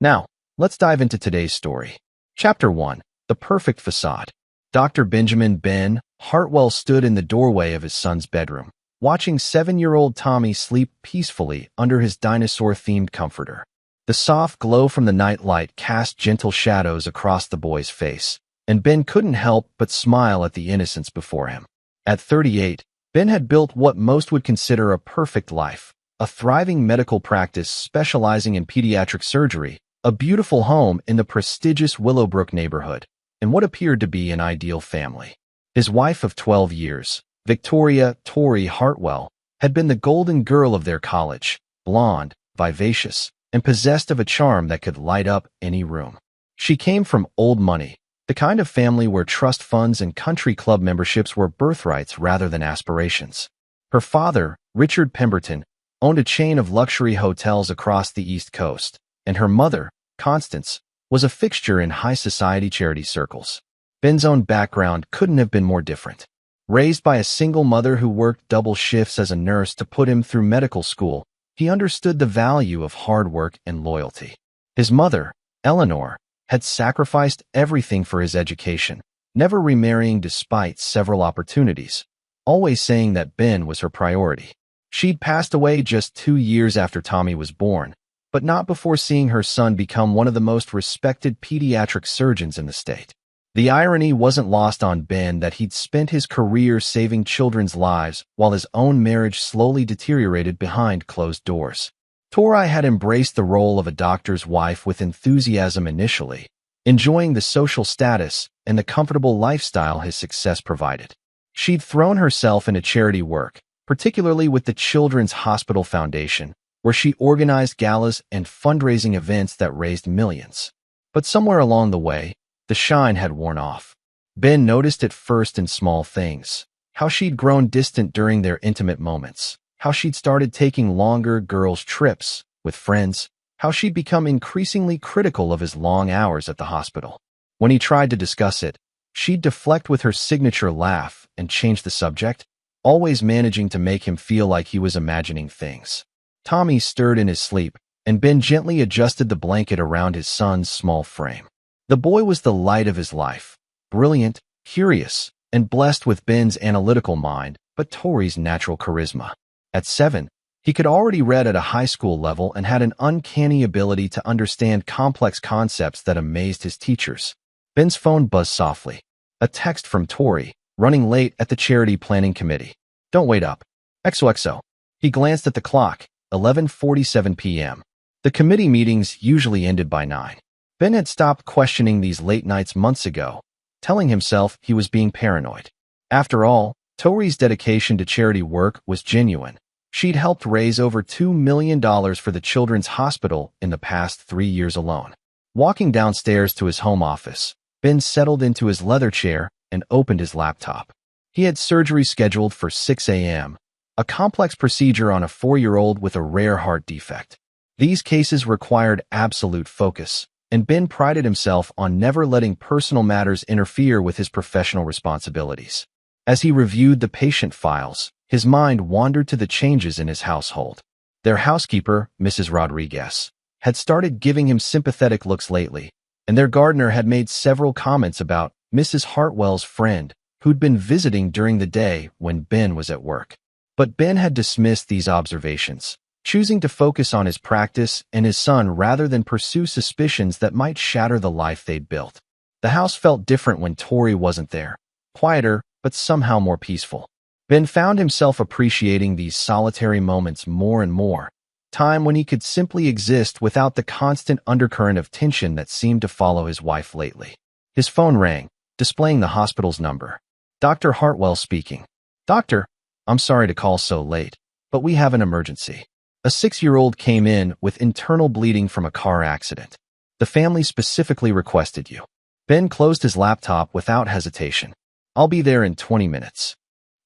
Now, let's dive into today's story. Chapter 1. The Perfect Facade. Dr. Benjamin Ben Hartwell stood in the doorway of his son's bedroom, watching 7-year-old Tommy sleep peacefully under his dinosaur-themed comforter. The soft glow from the nightlight cast gentle shadows across the boy's face, and Ben couldn't help but smile at the innocence before him. At 38, Ben had built what most would consider a perfect life, a thriving medical practice specializing in pediatric surgery, a beautiful home in the prestigious Willowbrook neighborhood, and what appeared to be an ideal family. His wife of 12 years, Victoria Tori Hartwell, had been the golden girl of their college, blonde, vivacious, and possessed of a charm that could light up any room. She came from old money, the kind of family where trust funds and country club memberships were birthrights rather than aspirations. Her father, Richard Pemberton, owned a chain of luxury hotels across the East Coast, and her mother, Constance, was a fixture in high society charity circles. Ben's own background couldn't have been more different. Raised by a single mother who worked double shifts as a nurse to put him through medical school, he understood the value of hard work and loyalty. His mother, Eleanor, had sacrificed everything for his education, never remarrying despite several opportunities, always saying that Ben was her priority. She'd passed away just 2 years after Tommy was born, but not before seeing her son become one of the most respected pediatric surgeons in the state. The irony wasn't lost on Ben that he'd spent his career saving children's lives while his own marriage slowly deteriorated behind closed doors. Tori had embraced the role of a doctor's wife with enthusiasm initially, enjoying the social status and the comfortable lifestyle his success provided. She'd thrown herself into charity work, particularly with the Children's Hospital Foundation, where she organized galas and fundraising events that raised millions. But somewhere along the way, the shine had worn off. Ben noticed it first in small things, how she'd grown distant during their intimate moments, how she'd started taking longer girls' trips with friends, how she'd become increasingly critical of his long hours at the hospital. When he tried to discuss it, she'd deflect with her signature laugh and change the subject, always managing to make him feel like he was imagining things. Tommy stirred in his sleep, and Ben gently adjusted the blanket around his son's small frame. The boy was the light of his life, brilliant, curious, and blessed with Ben's analytical mind, but Tori's natural charisma. At 7, he could already read at a high school level and had an uncanny ability to understand complex concepts that amazed his teachers. Ben's phone buzzed softly. A text from Tori, running late at the charity planning committee. "Don't wait up. XOXO." He glanced at the clock, 11:47 p.m. The committee meetings usually ended by 9. Ben had stopped questioning these late nights months ago, telling himself he was being paranoid. After all, Tori's dedication to charity work was genuine. She'd helped raise over $2 million for the Children's Hospital in the past 3 years alone. Walking downstairs to his home office, Ben settled into his leather chair and opened his laptop. He had surgery scheduled for 6 a.m., a complex procedure on a 4-year-old with a rare heart defect. These cases required absolute focus, and Ben prided himself on never letting personal matters interfere with his professional responsibilities. As he reviewed the patient files, his mind wandered to the changes in his household. Their housekeeper, Mrs. Rodriguez, had started giving him sympathetic looks lately, and their gardener had made several comments about Mrs. Hartwell's friend, who'd been visiting during the day when Ben was at work. But Ben had dismissed these observations, choosing to focus on his practice and his son rather than pursue suspicions that might shatter the life they'd built. The house felt different when Tori wasn't there, quieter, but somehow more peaceful. Ben found himself appreciating these solitary moments more and more, time when he could simply exist without the constant undercurrent of tension that seemed to follow his wife lately. His phone rang, displaying the hospital's number. "Dr. Hartwell speaking." "Doctor, I'm sorry to call so late, but we have an emergency. A 6-year-old came in with internal bleeding from a car accident. The family specifically requested you." Ben closed his laptop without hesitation. "I'll be there in 20 minutes.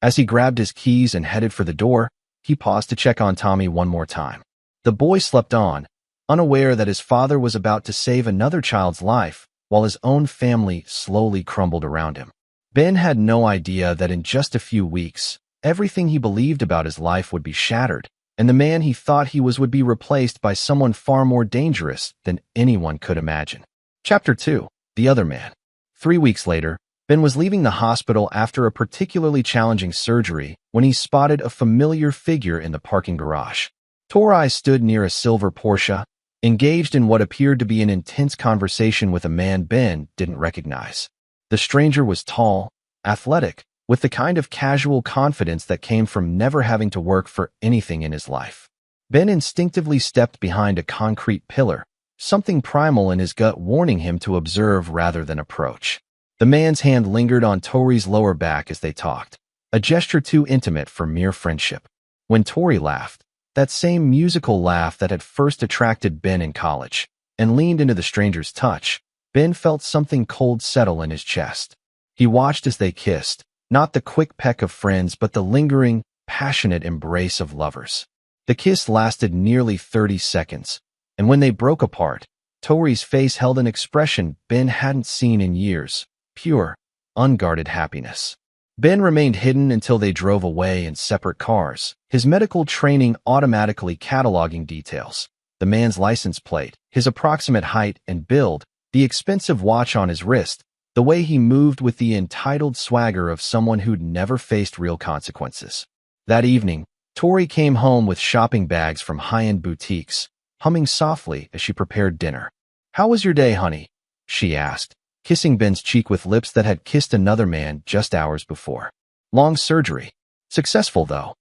As he grabbed his keys and headed for the door, he paused to check on Tommy one more time. The boy slept on, unaware that his father was about to save another child's life, while his own family slowly crumbled around him. Ben had no idea that in just a few weeks, everything he believed about his life would be shattered, and the man he thought he was would be replaced by someone far more dangerous than anyone could imagine. Chapter 2. The Other Man. 3 weeks later, Ben was leaving the hospital after a particularly challenging surgery when he spotted a familiar figure in the parking garage. Tori stood near a silver Porsche, engaged in what appeared to be an intense conversation with a man Ben didn't recognize. The stranger was tall, athletic, with the kind of casual confidence that came from never having to work for anything in his life. Ben instinctively stepped behind a concrete pillar, something primal in his gut warning him to observe rather than approach. The man's hand lingered on Tori's lower back as they talked, a gesture too intimate for mere friendship. When Tori laughed, that same musical laugh that had first attracted Ben in college, and leaned into the stranger's touch, Ben felt something cold settle in his chest. He watched as they kissed, not the quick peck of friends but the lingering, passionate embrace of lovers. The kiss lasted nearly 30 seconds, and when they broke apart, Tori's face held an expression Ben hadn't seen in years. Pure, unguarded happiness. Ben remained hidden until they drove away in separate cars, his medical training automatically cataloging details, the man's license plate, his approximate height and build, the expensive watch on his wrist, the way he moved with the entitled swagger of someone who'd never faced real consequences. That evening, Tori came home with shopping bags from high-end boutiques, humming softly as she prepared dinner. "How was your day, honey?" she asked, kissing Ben's cheek with lips that had kissed another man just hours before. "Long surgery. Successful, though."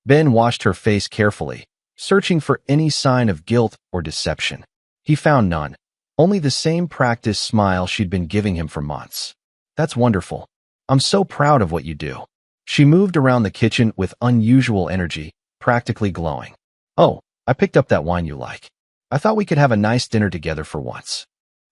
Ben watched her face carefully, searching for any sign of guilt or deception. He found none, only the same practiced smile she'd been giving him for months. "That's wonderful. I'm so proud of what you do." She moved around the kitchen with unusual energy, practically glowing. "Oh, I picked up that wine you like. I thought we could have a nice dinner together for once."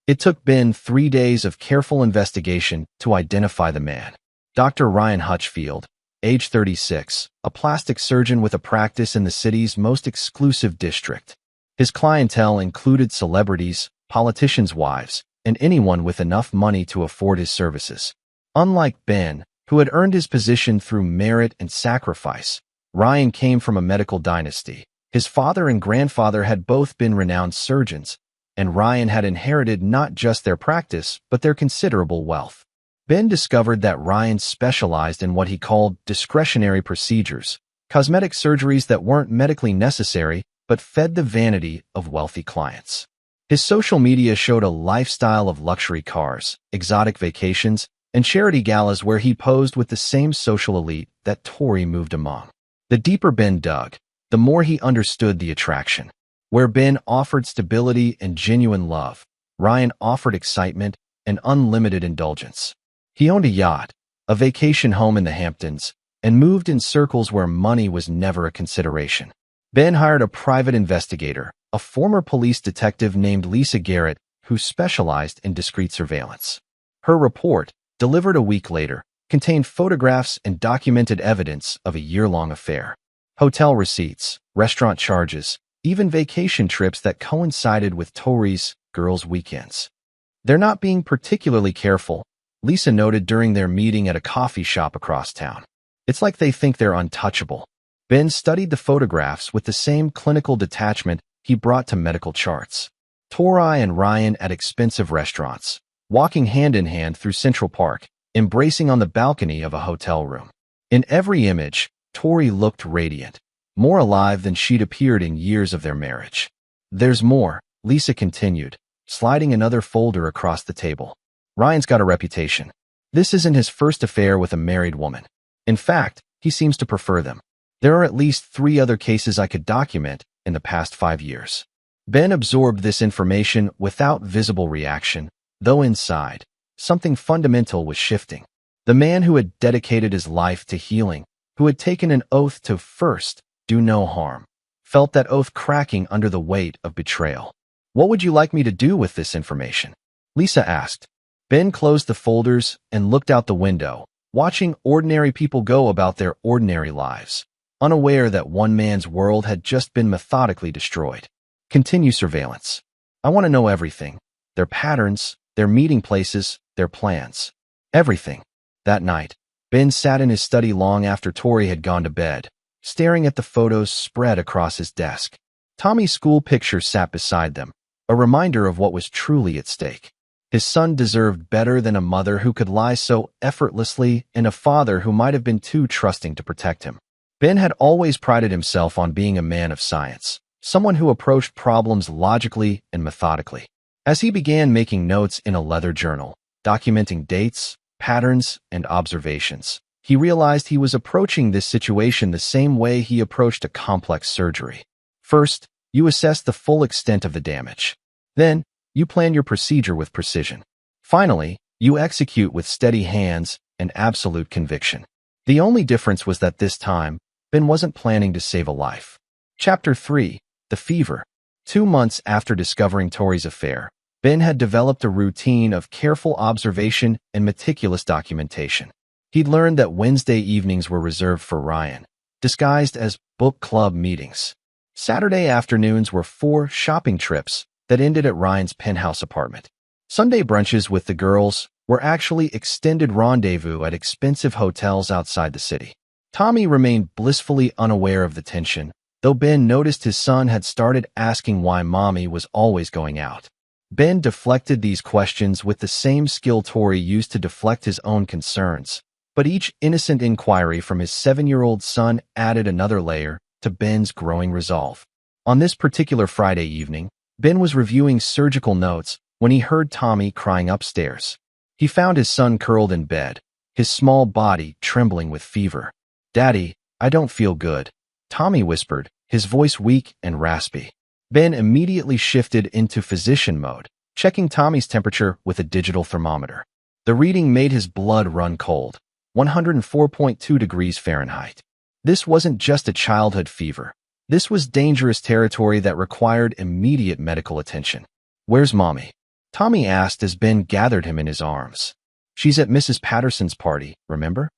It took Ben 3 days of careful investigation to identify the man. Dr. Ryan Hutchfield, age 36, a plastic surgeon with a practice in the city's most exclusive district. His clientele included celebrities, politicians' wives, and anyone with enough money to afford his services. Unlike Ben, who had earned his position through merit and sacrifice, Ryan came from a medical dynasty. His father and grandfather had both been renowned surgeons, and Ryan had inherited not just their practice, but their considerable wealth. Ben discovered that Ryan specialized in what he called discretionary procedures, cosmetic surgeries that weren't medically necessary, but fed the vanity of wealthy clients. His social media showed a lifestyle of luxury cars, exotic vacations, and charity galas where he posed with the same social elite that Tori moved among. The deeper Ben dug, the more he understood the attraction. Where Ben offered stability and genuine love, Ryan offered excitement and unlimited indulgence. He owned a yacht, a vacation home in the Hamptons, and moved in circles where money was never a consideration. Ben hired a private investigator, a former police detective named Lisa Garrett, who specialized in discreet surveillance. Her report, delivered a week later, contained photographs and documented evidence of a year-long affair. Hotel receipts, restaurant charges, even vacation trips that coincided with Tori's girls' weekends. "They're not being particularly careful," Lisa noted during their meeting at a coffee shop across town. "It's like they think they're untouchable." Ben studied the photographs with the same clinical detachment he brought to medical charts. Tori and Ryan at expensive restaurants, walking hand in hand through Central Park, embracing on the balcony of a hotel room. In every image, Tori looked radiant, more alive than she'd appeared in years of their marriage. "There's more," Lisa continued, sliding another folder across the table. "Ryan's got a reputation. This isn't his first affair with a married woman. In fact, he seems to prefer them. There are at least 3 other cases I could document in the past 5 years." Ben absorbed this information without visible reaction, though inside, something fundamental was shifting. The man who had dedicated his life to healing, who had taken an oath to first do no harm, felt that oath cracking under the weight of betrayal. "What would you like me to do with this information?" Lisa asked. Ben closed the folders and looked out the window, watching ordinary people go about their ordinary lives, unaware that one man's world had just been methodically destroyed. "Continue surveillance. I want to know everything. Their patterns, their meeting places, their plans. Everything." That night, Ben sat in his study long after Tori had gone to bed, staring at the photos spread across his desk. Tommy's school picture sat beside them, a reminder of what was truly at stake. His son deserved better than a mother who could lie so effortlessly and a father who might have been too trusting to protect him. Ben had always prided himself on being a man of science, someone who approached problems logically and methodically. As he began making notes in a leather journal, documenting dates, patterns, and observations, he realized he was approaching this situation the same way he approached a complex surgery. First, you assess the full extent of the damage. Then, you plan your procedure with precision. Finally, you execute with steady hands and absolute conviction. The only difference was that this time, Ben wasn't planning to save a life. Chapter 3. The Fever. 2 months after discovering Tori's affair, Ben had developed a routine of careful observation and meticulous documentation. He'd learned that Wednesday evenings were reserved for Ryan, disguised as book club meetings. Saturday afternoons were 4 shopping trips that ended at Ryan's penthouse apartment. Sunday brunches with the girls were actually extended rendezvous at expensive hotels outside the city. Tommy remained blissfully unaware of the tension, though Ben noticed his son had started asking why Mommy was always going out. Ben deflected these questions with the same skill Tori used to deflect his own concerns, but each innocent inquiry from his 7-year-old son added another layer to Ben's growing resolve. On this particular Friday evening, Ben was reviewing surgical notes when he heard Tommy crying upstairs. He found his son curled in bed, his small body trembling with fever. "Daddy, I don't feel good," Tommy whispered, his voice weak and raspy. Ben immediately shifted into physician mode, checking Tommy's temperature with a digital thermometer. The reading made his blood run cold, 104.2 degrees Fahrenheit. This wasn't just a childhood fever. This was dangerous territory that required immediate medical attention. "Where's Mommy?" Tommy asked as Ben gathered him in his arms. "She's at Mrs. Patterson's party, remember?"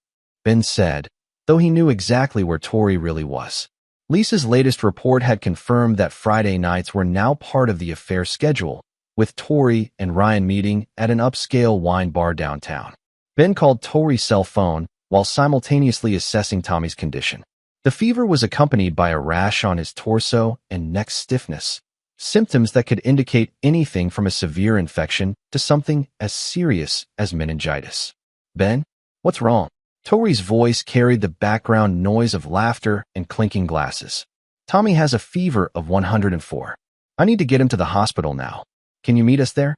Ben said, though he knew exactly where Tori really was. Lisa's latest report had confirmed that Friday nights were now part of the affair schedule, with Tori and Ryan meeting at an upscale wine bar downtown. Ben called Tori's cell phone while simultaneously assessing Tommy's condition. The fever was accompanied by a rash on his torso and neck stiffness, symptoms that could indicate anything from a severe infection to something as serious as meningitis. "Ben, what's wrong?" Tori's voice carried the background noise of laughter and clinking glasses. "Tommy has a fever of 104. I need to get him to the hospital now. Can you meet us there?"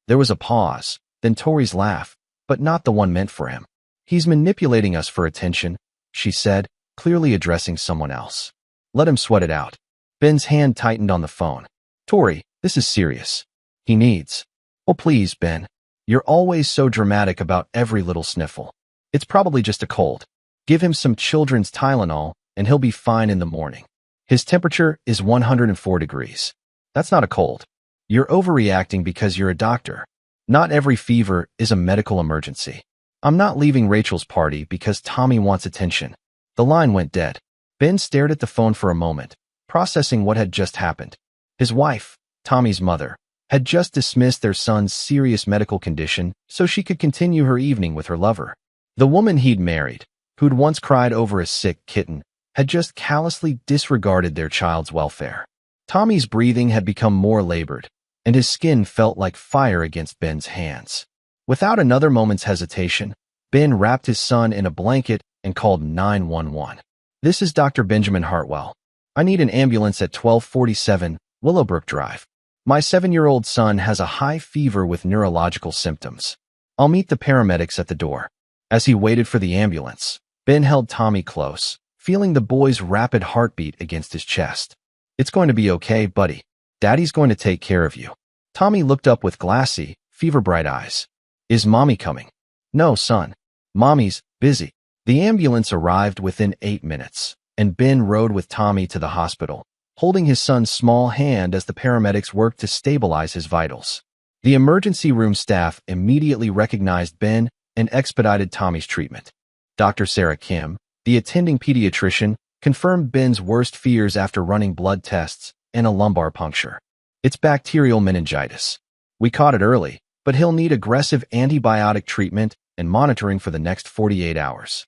There was a pause, then Tori's laugh, but not the one meant for him. "He's manipulating us for attention," she said, clearly addressing someone else. "Let him sweat it out." Ben's hand tightened on the phone. "Tori, this is serious. He needs—" "Oh, please, Ben. You're always so dramatic about every little sniffle. It's probably just a cold. Give him some children's Tylenol, and he'll be fine in the morning. His temperature is 104 degrees. That's not a cold. You're overreacting because you're a doctor. Not every fever is a medical emergency. I'm not leaving Rachel's party because Tommy wants attention." The line went dead. Ben stared at the phone for a moment, processing what had just happened. His wife, Tommy's mother, had just dismissed their son's serious medical condition so she could continue her evening with her lover. The woman he'd married, who'd once cried over a sick kitten, had just callously disregarded their child's welfare. Tommy's breathing had become more labored, and his skin felt like fire against Ben's hands. Without another moment's hesitation, Ben wrapped his son in a blanket and called 911. "This is Dr. Benjamin Hartwell. I need an ambulance at 1247 Willowbrook Drive. My 7-year-old son has a high fever with neurological symptoms. I'll meet the paramedics at the door." As he waited for the ambulance, Ben held Tommy close, feeling the boy's rapid heartbeat against his chest. "It's going to be okay, buddy. Daddy's going to take care of you." Tommy looked up with glassy, fever-bright eyes. "Is Mommy coming?" "No, son. Mommy's busy." The ambulance arrived within 8 minutes, and Ben rode with Tommy to the hospital, holding his son's small hand as the paramedics worked to stabilize his vitals. The emergency room staff immediately recognized Ben and expedited Tommy's treatment. Dr. Sarah Kim, the attending pediatrician, confirmed Ben's worst fears after running blood tests and a lumbar puncture. "It's bacterial meningitis. We caught it early, but he'll need aggressive antibiotic treatment and monitoring for the next 48 hours.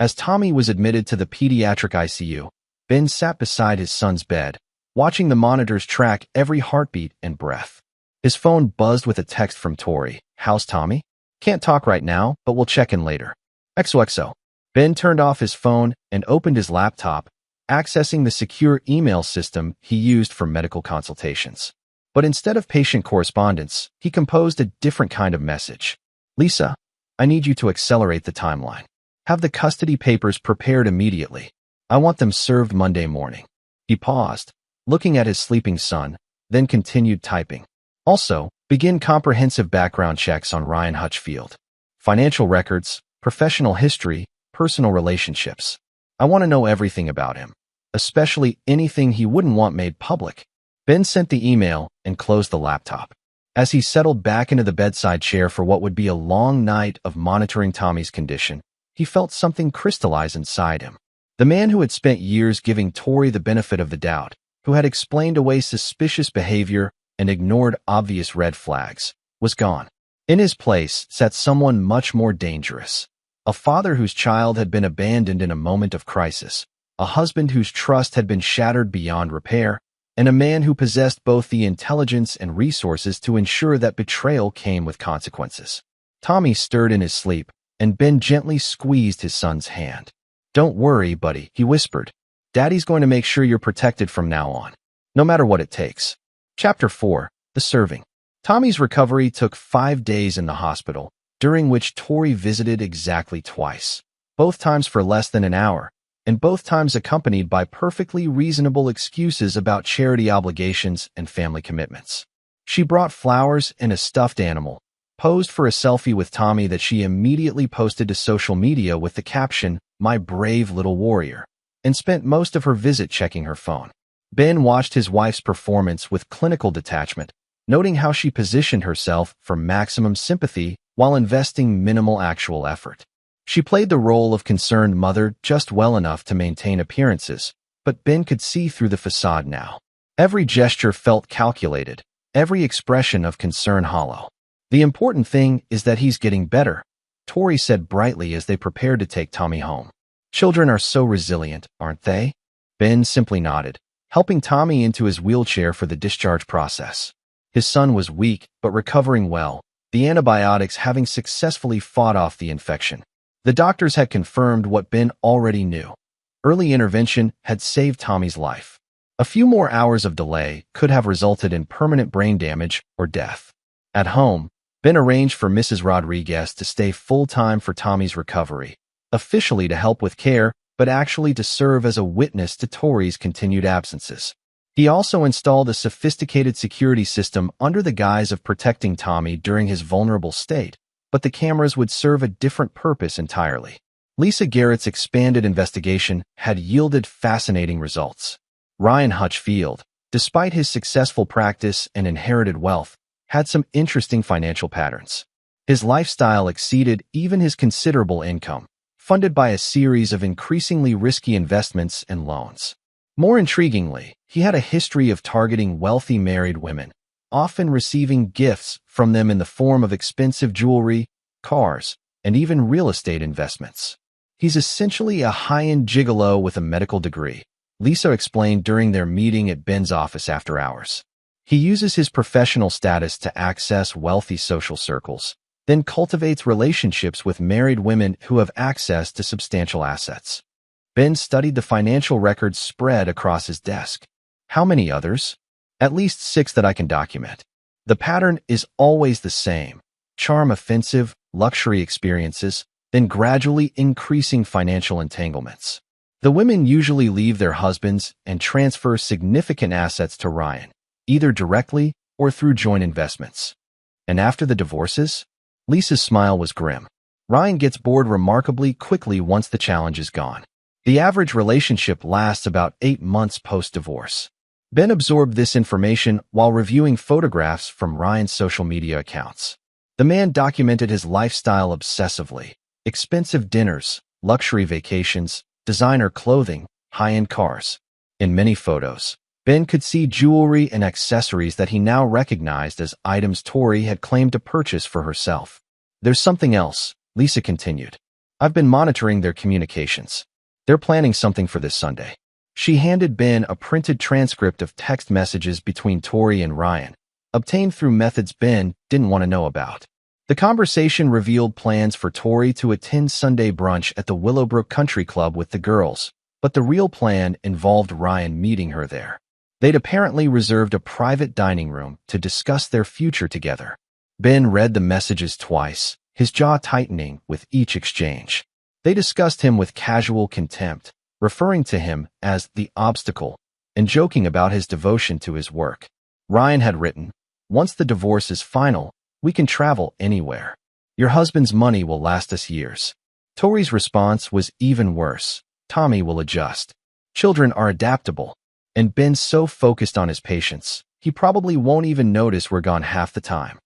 As Tommy was admitted to the pediatric ICU, Ben sat beside his son's bed, watching the monitors track every heartbeat and breath. His phone buzzed with a text from Tori. "How's Tommy? Can't talk right now, but we'll check in later. XOXO. Ben turned off his phone and opened his laptop, accessing the secure email system he used for medical consultations. But instead of patient correspondence, he composed a different kind of message. "Lisa, I need you to accelerate the timeline. Have the custody papers prepared immediately. I want them served Monday morning." He paused, looking at his sleeping son, then continued typing. "Also, begin comprehensive background checks on Ryan Hutchfield. Financial records, professional history, personal relationships. I want to know everything about him, especially anything he wouldn't want made public." Ben sent the email and closed the laptop. As he settled back into the bedside chair for what would be a long night of monitoring Tommy's condition, he felt something crystallize inside him. The man who had spent years giving Tori the benefit of the doubt, who had explained away suspicious behavior and ignored obvious red flags, was gone. In his place sat someone much more dangerous. A father whose child had been abandoned in a moment of crisis, a husband whose trust had been shattered beyond repair, and a man who possessed both the intelligence and resources to ensure that betrayal came with consequences. Tommy stirred in his sleep, and Ben gently squeezed his son's hand. "Don't worry, buddy," he whispered. "Daddy's going to make sure you're protected from now on, no matter what it takes." Chapter 4. The Serving. Tommy's recovery took 5 days in the hospital, during which Tori visited exactly twice, both times for less than an hour, and both times accompanied by perfectly reasonable excuses about charity obligations and family commitments. She brought flowers and a stuffed animal, posed for a selfie with Tommy that she immediately posted to social media with the caption, "My brave little warrior," and spent most of her visit checking her phone. Ben watched his wife's performance with clinical detachment, noting how she positioned herself for maximum sympathy while investing minimal actual effort. She played the role of concerned mother just well enough to maintain appearances, but Ben could see through the facade now. Every gesture felt calculated, every expression of concern hollow. "The important thing is that he's getting better," Tori said brightly as they prepared to take Tommy home. "Children are so resilient, aren't they?" Ben simply nodded, helping Tommy into his wheelchair for the discharge process. His son was weak but recovering well, the antibiotics having successfully fought off the infection. The doctors had confirmed what Ben already knew. Early intervention had saved Tommy's life. A few more hours of delay could have resulted in permanent brain damage or death. At home, Ben arranged for Mrs. Rodriguez to stay full-time for Tommy's recovery, officially to help with care, but actually to serve as a witness to Tori's continued absences. He also installed a sophisticated security system under the guise of protecting Tommy during his vulnerable state, but the cameras would serve a different purpose entirely. Lisa Garrett's expanded investigation had yielded fascinating results. Ryan Hutchfield, despite his successful practice and inherited wealth, had some interesting financial patterns. His lifestyle exceeded even his considerable income, funded by a series of increasingly risky investments and loans. More intriguingly, he had a history of targeting wealthy married women, often receiving gifts from them in the form of expensive jewelry, cars, and even real estate investments. "He's essentially a high-end gigolo with a medical degree," Lisa explained during their meeting at Ben's office after hours. "He uses his professional status to access wealthy social circles, then cultivates relationships with married women who have access to substantial assets." Ben studied the financial records spread across his desk. "How many others?" "At least 6 that I can document. The pattern is always the same. Charm offensive, luxury experiences, then gradually increasing financial entanglements. The women usually leave their husbands and transfer significant assets to Ryan, either directly or through joint investments. And after the divorces?" Lisa's smile was grim. "Ryan gets bored remarkably quickly once the challenge is gone. The average relationship lasts about 8 months post-divorce." Ben absorbed this information while reviewing photographs from Ryan's social media accounts. The man documented his lifestyle obsessively: expensive dinners, luxury vacations, designer clothing, high-end cars. In many photos, Ben could see jewelry and accessories that he now recognized as items Tori had claimed to purchase for herself. "There's something else," Lisa continued. I've been monitoring their communications. They're planning something for this Sunday. She handed Ben a printed transcript of text messages between Tori and Ryan, obtained through methods Ben didn't want to know about. The conversation revealed plans for Tori to attend Sunday brunch at the Willowbrook Country Club with the girls, but the real plan involved Ryan meeting her there. They'd apparently reserved a private dining room to discuss their future together. Ben read the messages twice, his jaw tightening with each exchange. They discussed him with casual contempt, referring to him as the obstacle, and joking about his devotion to his work. Ryan had written, "Once the divorce is final, we can travel anywhere. Your husband's money will last us years." Tori's response was even worse. "Tommy will adjust. Children are adaptable." And Ben's so focused on his patience, he probably won't even notice we're gone half the time.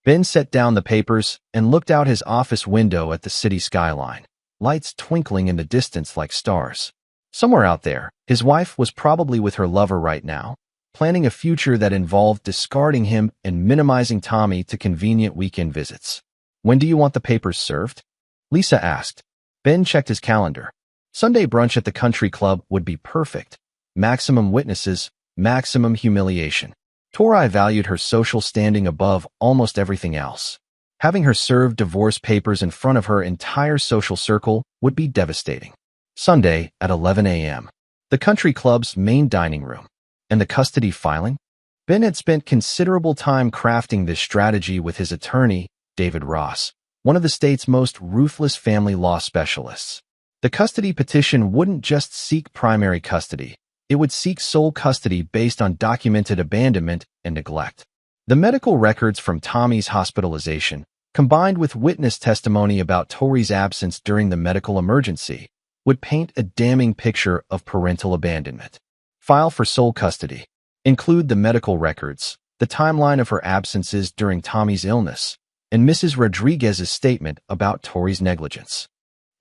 Ben set down the papers and looked out his office window at the city skyline, lights twinkling in the distance like stars. Somewhere out there, his wife was probably with her lover right now, planning a future that involved discarding him and minimizing Tommy to convenient weekend visits. "When do you want the papers served?" Lisa asked. Ben checked his calendar. Sunday brunch at the country club would be perfect. Maximum witnesses, maximum humiliation. Tori valued her social standing above almost everything else. Having her serve divorce papers in front of her entire social circle would be devastating. Sunday at 11 a.m. The country club's main dining room. And the custody filing? Ben had spent considerable time crafting this strategy with his attorney, David Ross, one of the state's most ruthless family law specialists. The custody petition wouldn't just seek primary custody. It would seek sole custody based on documented abandonment and neglect. The medical records from Tommy's hospitalization, combined with witness testimony about Tori's absence during the medical emergency, would paint a damning picture of parental abandonment. File for sole custody. Include the medical records, the timeline of her absences during Tommy's illness, and Mrs. Rodriguez's statement about Tori's negligence.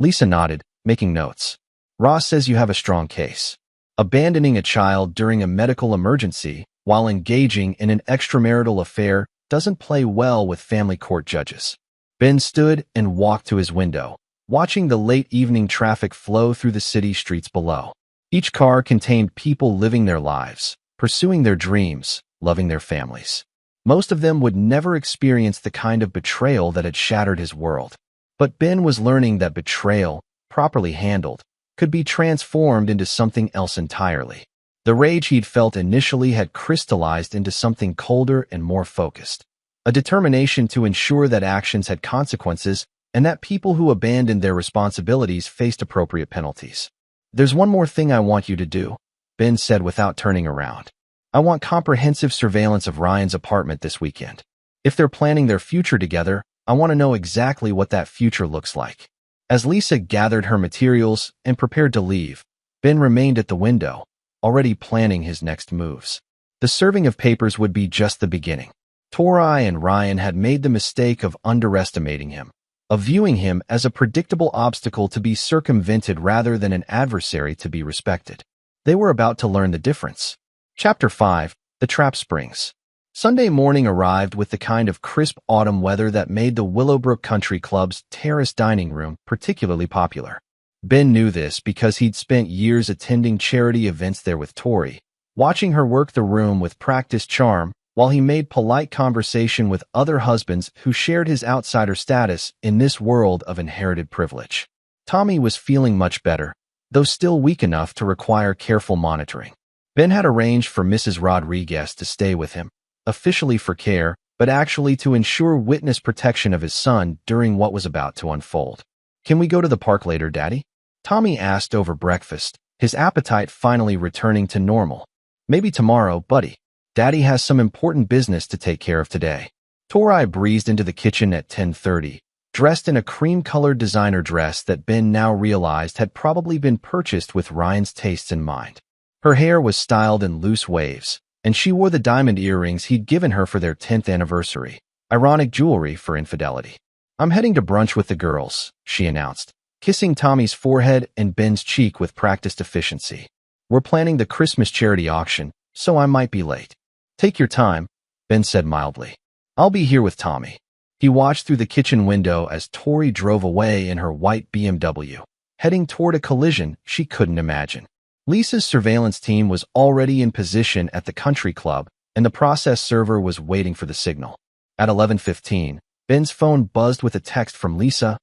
Lisa nodded, making notes. Ross says you have a strong case. Abandoning a child during a medical emergency while engaging in an extramarital affair doesn't play well with family court judges. Ben stood and walked to his window, watching the late evening traffic flow through the city streets below. Each car contained people living their lives, pursuing their dreams, loving their families. Most of them would never experience the kind of betrayal that had shattered his world. But Ben was learning that betrayal, properly handled, could be transformed into something else entirely. The rage he'd felt initially had crystallized into something colder and more focused. A determination to ensure that actions had consequences and that people who abandoned their responsibilities faced appropriate penalties. "There's one more thing I want you to do," Ben said without turning around. "I want comprehensive surveillance of Ryan's apartment this weekend. If they're planning their future together, I want to know exactly what that future looks like." As Lisa gathered her materials and prepared to leave, Ben remained at the window, already planning his next moves. The serving of papers would be just the beginning. Tori and Ryan had made the mistake of underestimating him, of viewing him as a predictable obstacle to be circumvented rather than an adversary to be respected. They were about to learn the difference. Chapter 5. The Trap Springs. Sunday morning arrived with the kind of crisp autumn weather that made the Willowbrook Country Club's terrace dining room particularly popular. Ben knew this because he'd spent years attending charity events there with Tori, watching her work the room with practiced charm while he made polite conversation with other husbands who shared his outsider status in this world of inherited privilege. Tommy was feeling much better, though still weak enough to require careful monitoring. Ben had arranged for Mrs. Rodriguez to stay with him, officially for care, but actually to ensure witness protection of his son during what was about to unfold. "Can we go to the park later, Daddy?" Tommy asked over breakfast, his appetite finally returning to normal. "Maybe tomorrow, buddy. Daddy has some important business to take care of today." Tori breezed into the kitchen at 10:30, dressed in a cream-colored designer dress that Ben now realized had probably been purchased with Ryan's tastes in mind. Her hair was styled in loose waves, and she wore the diamond earrings he'd given her for their 10th anniversary, ironic jewelry for infidelity. "I'm heading to brunch with the girls," she announced, kissing Tommy's forehead and Ben's cheek with practiced efficiency. "We're planning the Christmas charity auction, so I might be late." "Take your time," Ben said mildly. "I'll be here with Tommy." He watched through the kitchen window as Tori drove away in her white BMW, heading toward a collision she couldn't imagine. Lisa's surveillance team was already in position at the country club, and the process server was waiting for the signal. At 11:15, Ben's phone buzzed with a text from Lisa.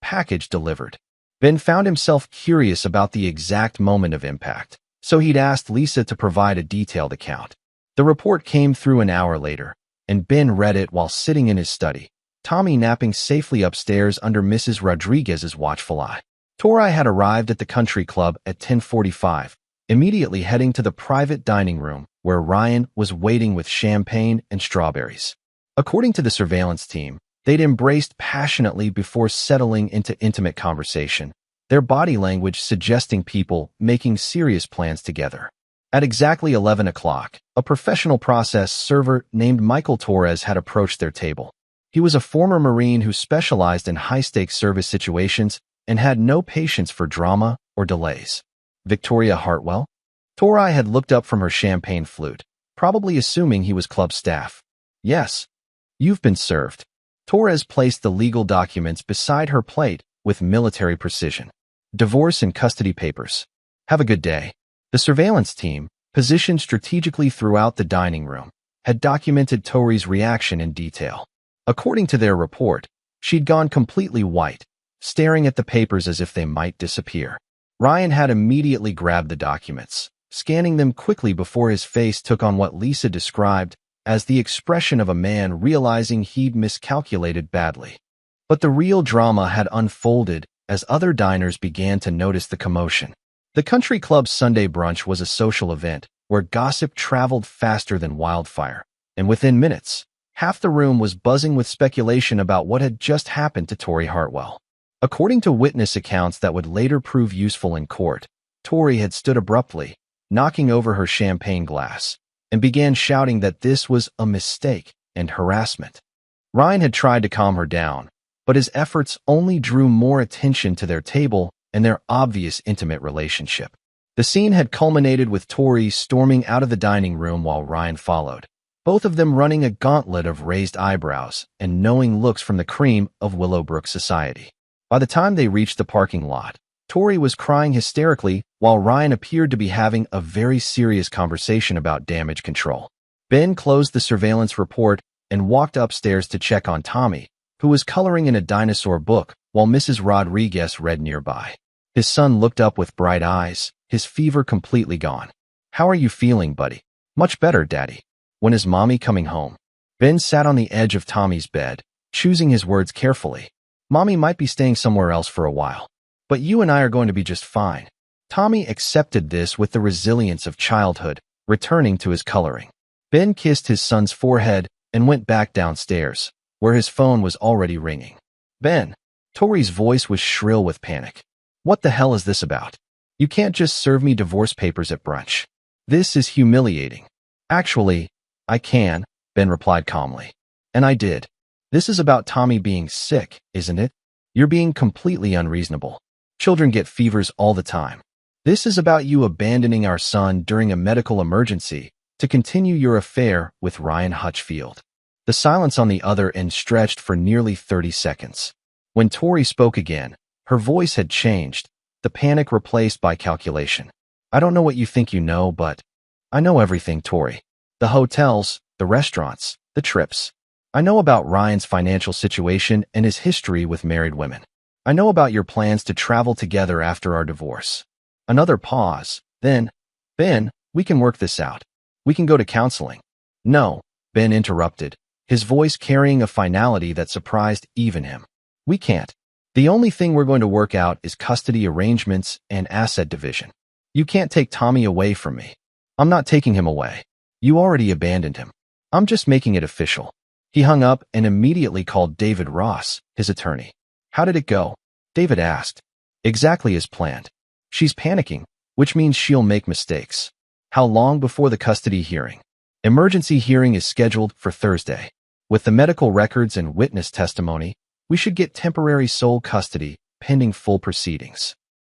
Package delivered. Ben found himself curious about the exact moment of impact, so he'd asked Lisa to provide a detailed account. The report came through an hour later, and Ben read it while sitting in his study, Tommy napping safely upstairs under Mrs. Rodriguez's watchful eye. Tori had arrived at the country club at 10:45, immediately heading to the private dining room where Ryan was waiting with champagne and strawberries. According to the surveillance team, they'd embraced passionately before settling into intimate conversation, their body language suggesting people making serious plans together. At exactly 11 o'clock, a professional process server named Michael Torres had approached their table. He was a former Marine who specialized in high-stakes service situations and had no patience for drama or delays. Victoria Hartwell? Tori had looked up from her champagne flute, probably assuming he was club staff. Yes. You've been served. Torres placed the legal documents beside her plate with military precision. Divorce and custody papers. Have a good day. The surveillance team, positioned strategically throughout the dining room, had documented Tori's reaction in detail. According to their report, she'd gone completely white, staring at the papers as if they might disappear. Ryan had immediately grabbed the documents, scanning them quickly before his face took on what Lisa described as the expression of a man realizing he'd miscalculated badly. But the real drama had unfolded as other diners began to notice the commotion. The country club's Sunday brunch was a social event where gossip traveled faster than wildfire, and within minutes, half the room was buzzing with speculation about what had just happened to Tori Hartwell. According to witness accounts that would later prove useful in court, Tori had stood abruptly, knocking over her champagne glass, and began shouting that this was a mistake and harassment. Ryan had tried to calm her down, but his efforts only drew more attention to their table and their obvious intimate relationship. The scene had culminated with Tori storming out of the dining room while Ryan followed, both of them running a gauntlet of raised eyebrows and knowing looks from the cream of Willowbrook society. By the time they reached the parking lot, Tori was crying hysterically while Ryan appeared to be having a very serious conversation about damage control. Ben closed the surveillance report and walked upstairs to check on Tommy, who was coloring in a dinosaur book while Mrs. Rodriguez read nearby. His son looked up with bright eyes, his fever completely gone. How are you feeling, buddy? Much better, Daddy. When is Mommy coming home? Ben sat on the edge of Tommy's bed, choosing his words carefully. Mommy might be staying somewhere else for a while, but you and I are going to be just fine. Tommy accepted this with the resilience of childhood, returning to his coloring. Ben kissed his son's forehead and went back downstairs, where his phone was already ringing. Ben. Tori's voice was shrill with panic. What the hell is this about? You can't just serve me divorce papers at brunch. This is humiliating. Actually, I can, Ben replied calmly. And I did. This is about Tommy being sick, isn't it? You're being completely unreasonable. Children get fevers all the time. This is about you abandoning our son during a medical emergency to continue your affair with Ryan Hutchfield. The silence on the other end stretched for nearly 30 seconds. When Tori spoke again, her voice had changed, the panic replaced by calculation. I don't know what you think you know, but I know everything, Tori. The hotels, the restaurants, the trips. I know about Ryan's financial situation and his history with married women. I know about your plans to travel together after our divorce. Another pause. Then, Ben, we can work this out. We can go to counseling. No, Ben interrupted, his voice carrying a finality that surprised even him. We can't. The only thing we're going to work out is custody arrangements and asset division. You can't take Tommy away from me. I'm not taking him away. You already abandoned him. I'm just making it official. He hung up and immediately called David Ross, his attorney. How did it go? David asked. Exactly as planned. She's panicking, which means she'll make mistakes. How long before the custody hearing? Emergency hearing is scheduled for Thursday. With the medical records and witness testimony, we should get temporary sole custody pending full proceedings.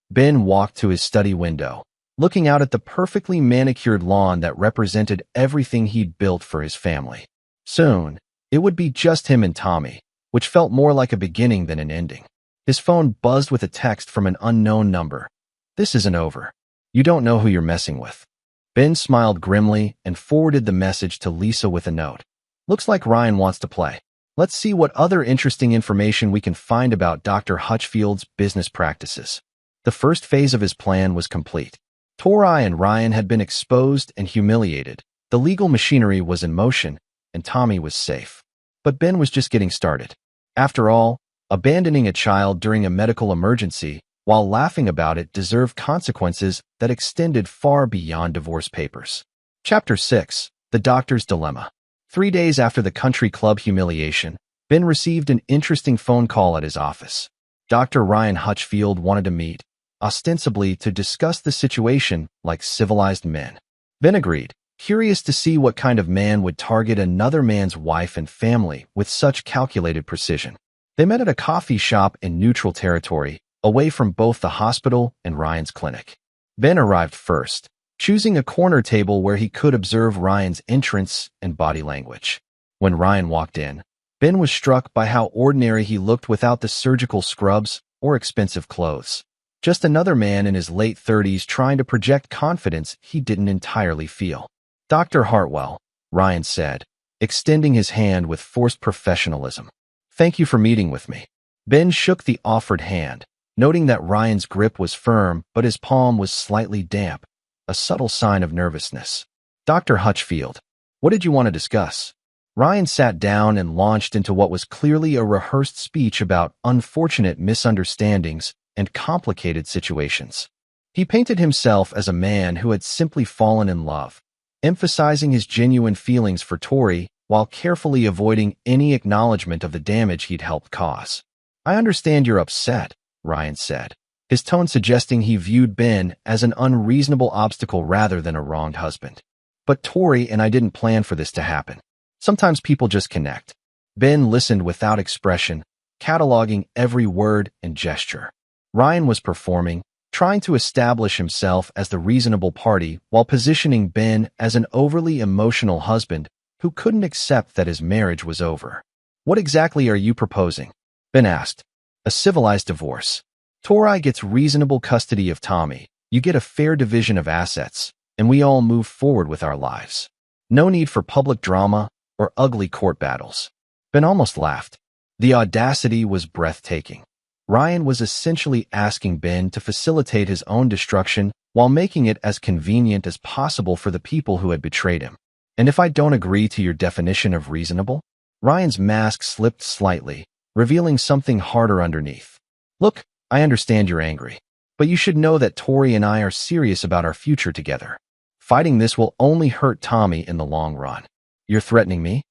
Ben walked to his study window, looking out at the perfectly manicured lawn that represented everything he'd built for his family. Soon, it would be just him and Tommy, which felt more like a beginning than an ending. His phone buzzed with a text from an unknown number. "This isn't over. You don't know who you're messing with." Ben smiled grimly and forwarded the message to Lisa with a note. "Looks like Ryan wants to play. Let's see what other interesting information we can find about Dr. Hutchfield's business practices." The first phase of his plan was complete. Tori and Ryan had been exposed and humiliated. The legal machinery was in motion, and Tommy was safe. But Ben was just getting started. After all, abandoning a child during a medical emergency while laughing about it deserved consequences that extended far beyond divorce papers. Chapter 6. The Doctor's Dilemma. 3 days after the country club humiliation, Ben received an interesting phone call at his office. Dr. Ryan Hutchfield wanted to meet, ostensibly to discuss the situation like civilized men. Ben agreed, curious to see what kind of man would target another man's wife and family with such calculated precision. They met at a coffee shop in neutral territory, away from both the hospital and Ryan's clinic. Ben arrived first, choosing a corner table where he could observe Ryan's entrance and body language. When Ryan walked in, Ben was struck by how ordinary he looked without the surgical scrubs or expensive clothes. Just another man in his late 30s trying to project confidence he didn't entirely feel. "Dr. Hartwell," Ryan said, extending his hand with forced professionalism. "Thank you for meeting with me." Ben shook the offered hand, noting that Ryan's grip was firm but his palm was slightly damp, a subtle sign of nervousness. "Dr. Hutchfield, what did you want to discuss?" Ryan sat down and launched into what was clearly a rehearsed speech about unfortunate misunderstandings and complicated situations. He painted himself as a man who had simply fallen in love, emphasizing his genuine feelings for Tori while carefully avoiding any acknowledgement of the damage he'd helped cause. "I understand you're upset," Ryan said, his tone suggesting he viewed Ben as an unreasonable obstacle rather than a wronged husband. "But Tori and I didn't plan for this to happen. Sometimes people just connect." Ben listened without expression, cataloging every word and gesture. Ryan was performing, trying to establish himself as the reasonable party while positioning Ben as an overly emotional husband who couldn't accept that his marriage was over. "What exactly are you proposing?" Ben asked. "A civilized divorce. Tori gets reasonable custody of Tommy, you get a fair division of assets, and we all move forward with our lives. No need for public drama or ugly court battles." Ben almost laughed. The audacity was breathtaking. Ryan was essentially asking Ben to facilitate his own destruction while making it as convenient as possible for the people who had betrayed him. "And if I don't agree to your definition of reasonable?" Ryan's mask slipped slightly, revealing something harder underneath. "Look, I understand you're angry, but you should know that Tori and I are serious about our future together. Fighting this will only hurt Tommy in the long run." "You're threatening me?"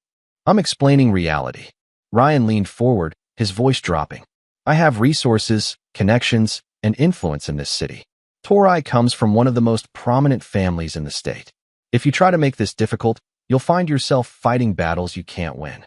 "I'm explaining reality." Ryan leaned forward, his voice dropping. "I have resources, connections, and influence in this city. Tori comes from one of the most prominent families in the state. If you try to make this difficult, you'll find yourself fighting battles you can't win."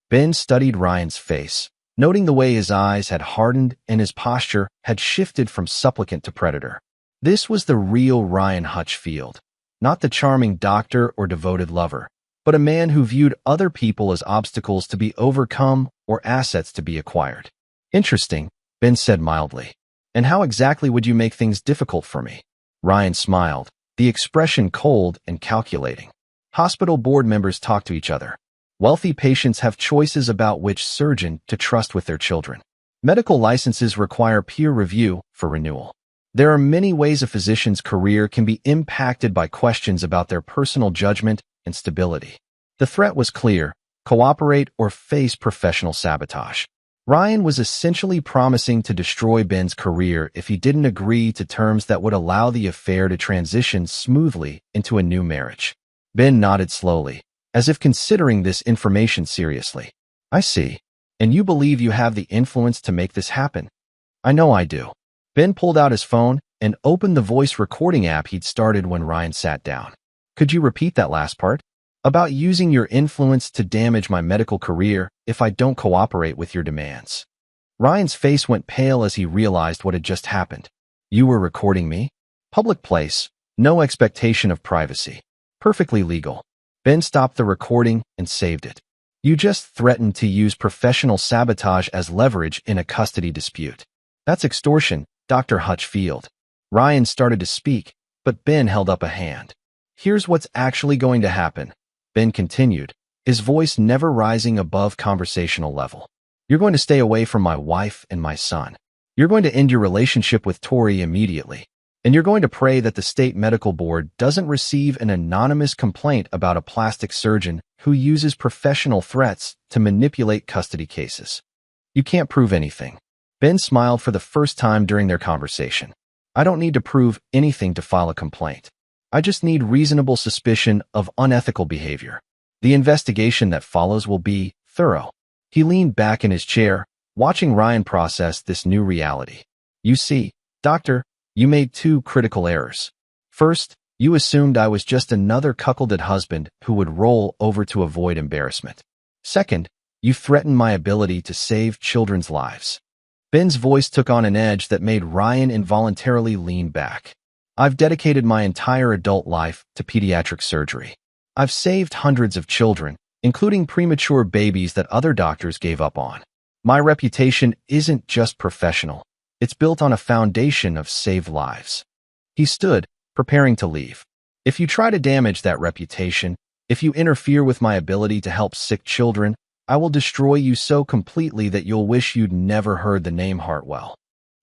Ben studied Ryan's face, noting the way his eyes had hardened and his posture had shifted from supplicant to predator. This was the real Ryan Hutchfield, not the charming doctor or devoted lover, but a man who viewed other people as obstacles to be overcome or assets to be acquired. "Interesting," Ben said mildly. "And how exactly would you make things difficult for me?" Ryan smiled, the expression cold and calculating. "Hospital board members talk to each other. Wealthy patients have choices about which surgeon to trust with their children. Medical licenses require peer review for renewal. There are many ways a physician's career can be impacted by questions about their personal judgment and stability." The threat was clear: cooperate or face professional sabotage. Ryan was essentially promising to destroy Ben's career if he didn't agree to terms that would allow the affair to transition smoothly into a new marriage. Ben nodded slowly, as if considering this information seriously. "I see. And you believe you have the influence to make this happen?" "I know I do." Ben pulled out his phone and opened the voice recording app he'd started when Ryan sat down. "Could you repeat that last part?" "About using your influence to damage my medical career if I don't cooperate with your demands." Ryan's face went pale as he realized what had just happened. "You were recording me?" "Public place. No expectation of privacy. Perfectly legal." Ben stopped the recording and saved it. You just threatened to use professional sabotage as leverage in a custody dispute. That's extortion, Dr. Hutchfield. Ryan started to speak, but Ben held up a hand. Here's what's actually going to happen, Ben continued, his voice never rising above conversational level. You're going to stay away from my wife and my son. You're going to end your relationship with Tori immediately. And you're going to pray that the state medical board doesn't receive an anonymous complaint about a plastic surgeon who uses professional threats to manipulate custody cases. You can't prove anything. Ben smiled for the first time during their conversation. I don't need to prove anything to file a complaint. I just need reasonable suspicion of unethical behavior. The investigation that follows will be thorough. He leaned back in his chair, watching Ryan process this new reality. You see, Doctor, you made two critical errors. First, you assumed I was just another cuckolded husband who would roll over to avoid embarrassment. Second, you threatened my ability to save children's lives. Ben's voice took on an edge that made Ryan involuntarily lean back. I've dedicated my entire adult life to pediatric surgery. I've saved hundreds of children, including premature babies that other doctors gave up on. My reputation isn't just professional. It's built on a foundation of saved lives. He stood, preparing to leave. If you try to damage that reputation, if you interfere with my ability to help sick children, I will destroy you so completely that you'll wish you'd never heard the name Hartwell.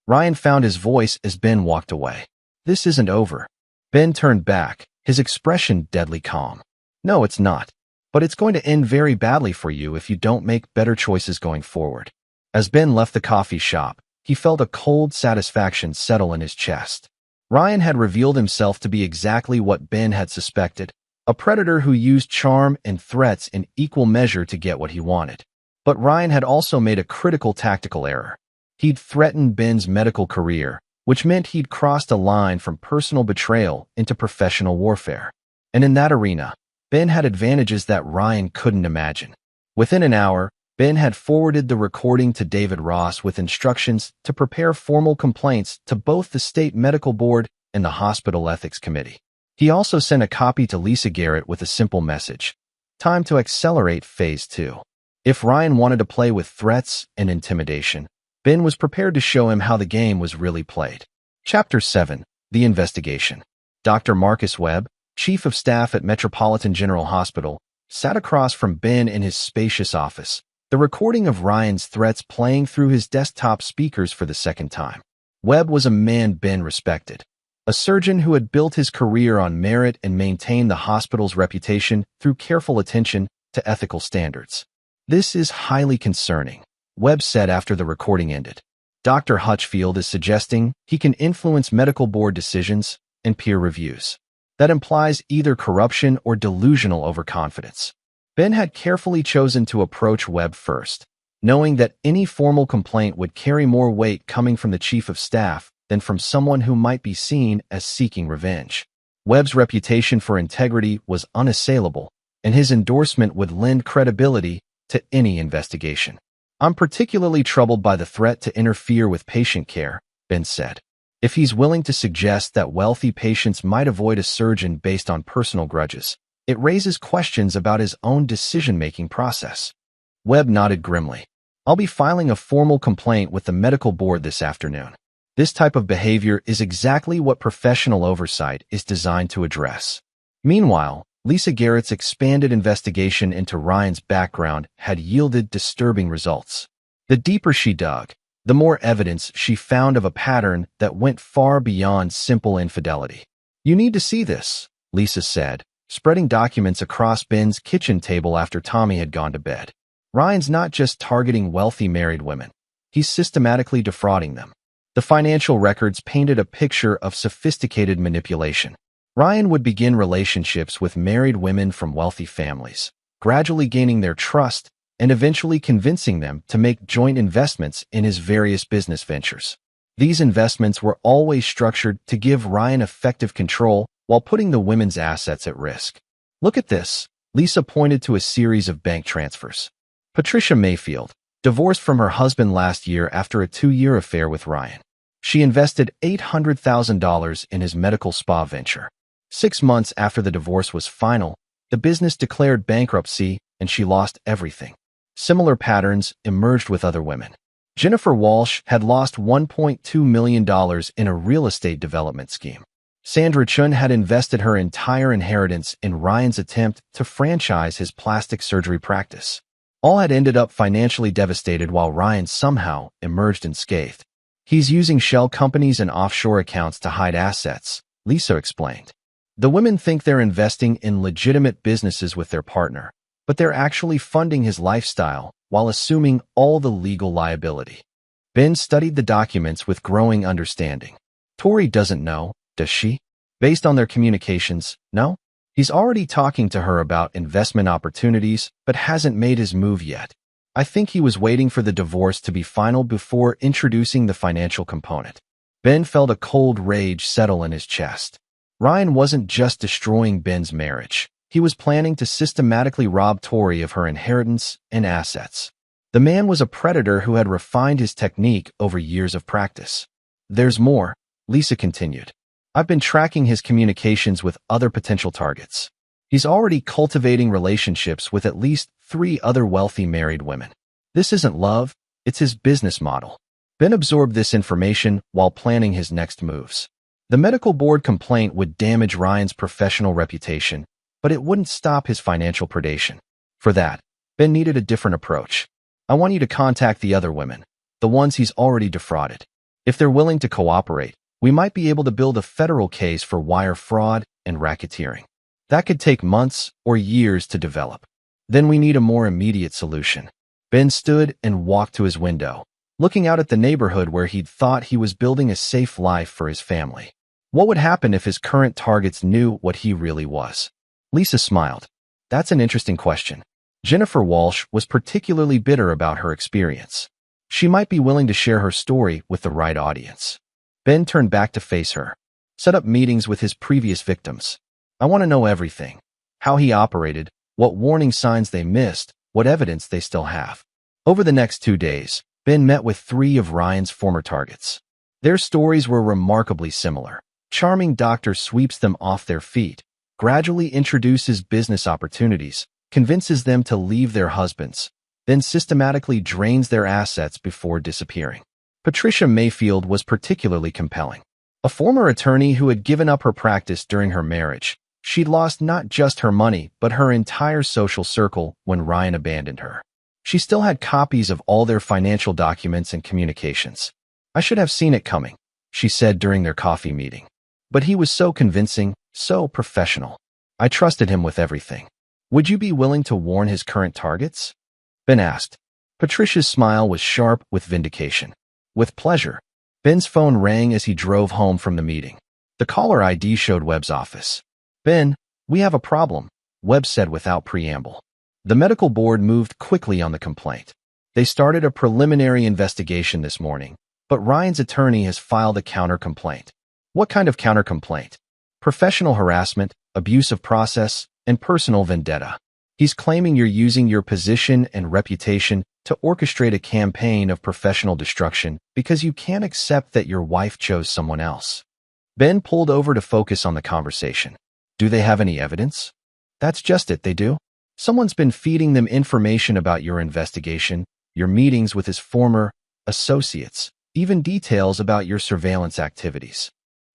Ryan found his voice as Ben walked away. This isn't over. Ben turned back, his expression deadly calm. No, it's not. But it's going to end very badly for you if you don't make better choices going forward. As Ben left the coffee shop, he felt a cold satisfaction settle in his chest. Ryan had revealed himself to be exactly what Ben had suspected, a predator who used charm and threats in equal measure to get what he wanted. But Ryan had also made a critical tactical error. He'd threatened Ben's medical career, which meant he'd crossed a line from personal betrayal into professional warfare. And in that arena, Ben had advantages that Ryan couldn't imagine. Within an hour, Ben had forwarded the recording to David Ross with instructions to prepare formal complaints to both the state medical board and the hospital ethics committee. He also sent a copy to Lisa Garrett with a simple message: time to accelerate phase 2. If Ryan wanted to play with threats and intimidation, Ben was prepared to show him how the game was really played. Chapter 7. The Investigation. Dr. Marcus Webb, Chief of Staff at Metropolitan General Hospital, sat across from Ben in his spacious office, the recording of Ryan's threats playing through his desktop speakers for the second time. Webb was a man Ben respected, a surgeon who had built his career on merit and maintained the hospital's reputation through careful attention to ethical standards. This is highly concerning, Webb said after the recording ended. Dr. Hutchfield is suggesting he can influence medical board decisions and peer reviews. That implies either corruption or delusional overconfidence. Ben had carefully chosen to approach Webb first, knowing that any formal complaint would carry more weight coming from the chief of staff than from someone who might be seen as seeking revenge. Webb's reputation for integrity was unassailable, and his endorsement would lend credibility to any investigation. I'm particularly troubled by the threat to interfere with patient care, Ben said. If he's willing to suggest that wealthy patients might avoid a surgeon based on personal grudges, it raises questions about his own decision-making process. Webb nodded grimly. I'll be filing a formal complaint with the medical board this afternoon. This type of behavior is exactly what professional oversight is designed to address. Meanwhile, Lisa Garrett's expanded investigation into Ryan's background had yielded disturbing results. The deeper she dug, the more evidence she found of a pattern that went far beyond simple infidelity. You need to see this, Lisa said, spreading documents across Ben's kitchen table after Tommy had gone to bed. Ryan's not just targeting wealthy married women. He's systematically defrauding them. The financial records painted a picture of sophisticated manipulation. Ryan would begin relationships with married women from wealthy families, gradually gaining their trust and eventually convincing them to make joint investments in his various business ventures. These investments were always structured to give Ryan effective control while putting the women's assets at risk. Look at this, Lisa pointed to a series of bank transfers. Patricia Mayfield, divorced from her husband last year after a 2-year affair with Ryan. She invested $800,000 in his medical spa venture. 6 months after the divorce was final, the business declared bankruptcy and she lost everything. Similar patterns emerged with other women. Jennifer Walsh had lost $1.2 million in a real estate development scheme. Sandra Chun had invested her entire inheritance in Ryan's attempt to franchise his plastic surgery practice. All had ended up financially devastated while Ryan somehow emerged unscathed. He's using shell companies and offshore accounts to hide assets, Lisa explained. The women think they're investing in legitimate businesses with their partner, but they're actually funding his lifestyle while assuming all the legal liability. Ben studied the documents with growing understanding. Tori doesn't know, does she? Based on their communications, no? He's already talking to her about investment opportunities, but hasn't made his move yet. I think he was waiting for the divorce to be final before introducing the financial component. Ben felt a cold rage settle in his chest. Ryan wasn't just destroying Ben's marriage. He was planning to systematically rob Tori of her inheritance and assets. The man was a predator who had refined his technique over years of practice. There's more, Lisa continued. I've been tracking his communications with other potential targets. He's already cultivating relationships with at least 3 other wealthy married women. This isn't love, it's his business model. Ben absorbed this information while planning his next moves. The medical board complaint would damage Ryan's professional reputation, but it wouldn't stop his financial predation. For that, Ben needed a different approach. I want you to contact the other women, the ones he's already defrauded. If they're willing to cooperate, we might be able to build a federal case for wire fraud and racketeering. That could take months or years to develop. Then we need a more immediate solution. Ben stood and walked to his window, looking out at the neighborhood where he'd thought he was building a safe life for his family. What would happen if his current targets knew what he really was? Lisa smiled. That's an interesting question. Jennifer Walsh was particularly bitter about her experience. She might be willing to share her story with the right audience. Ben turned back to face her. Set up meetings with his previous victims. I want to know everything. How he operated, what warning signs they missed, what evidence they still have. Over the next 2 days, Ben met with 3 of Ryan's former targets. Their stories were remarkably similar. Charming doctor sweeps them off their feet, gradually introduces business opportunities, convinces them to leave their husbands, then systematically drains their assets before disappearing. Patricia Mayfield was particularly compelling. A former attorney who had given up her practice during her marriage, she'd lost not just her money but her entire social circle when Ryan abandoned her. She still had copies of all their financial documents and communications. I should have seen it coming, she said during their coffee meeting. But he was so convincing, so professional. I trusted him with everything. Would you be willing to warn his current targets? Ben asked. Patricia's smile was sharp with vindication. With pleasure. Ben's phone rang as he drove home from the meeting. The caller ID showed Webb's office. Ben, we have a problem, Webb said without preamble. The medical board moved quickly on the complaint. They started a preliminary investigation this morning, but Ryan's attorney has filed a counter-complaint. What kind of counter-complaint? Professional harassment, abuse of process, and personal vendetta. He's claiming you're using your position and reputation to orchestrate a campaign of professional destruction because you can't accept that your wife chose someone else. Ben pulled over to focus on the conversation. Do they have any evidence? That's just it, they do. Someone's been feeding them information about your investigation, your meetings with his former associates, even details about your surveillance activities.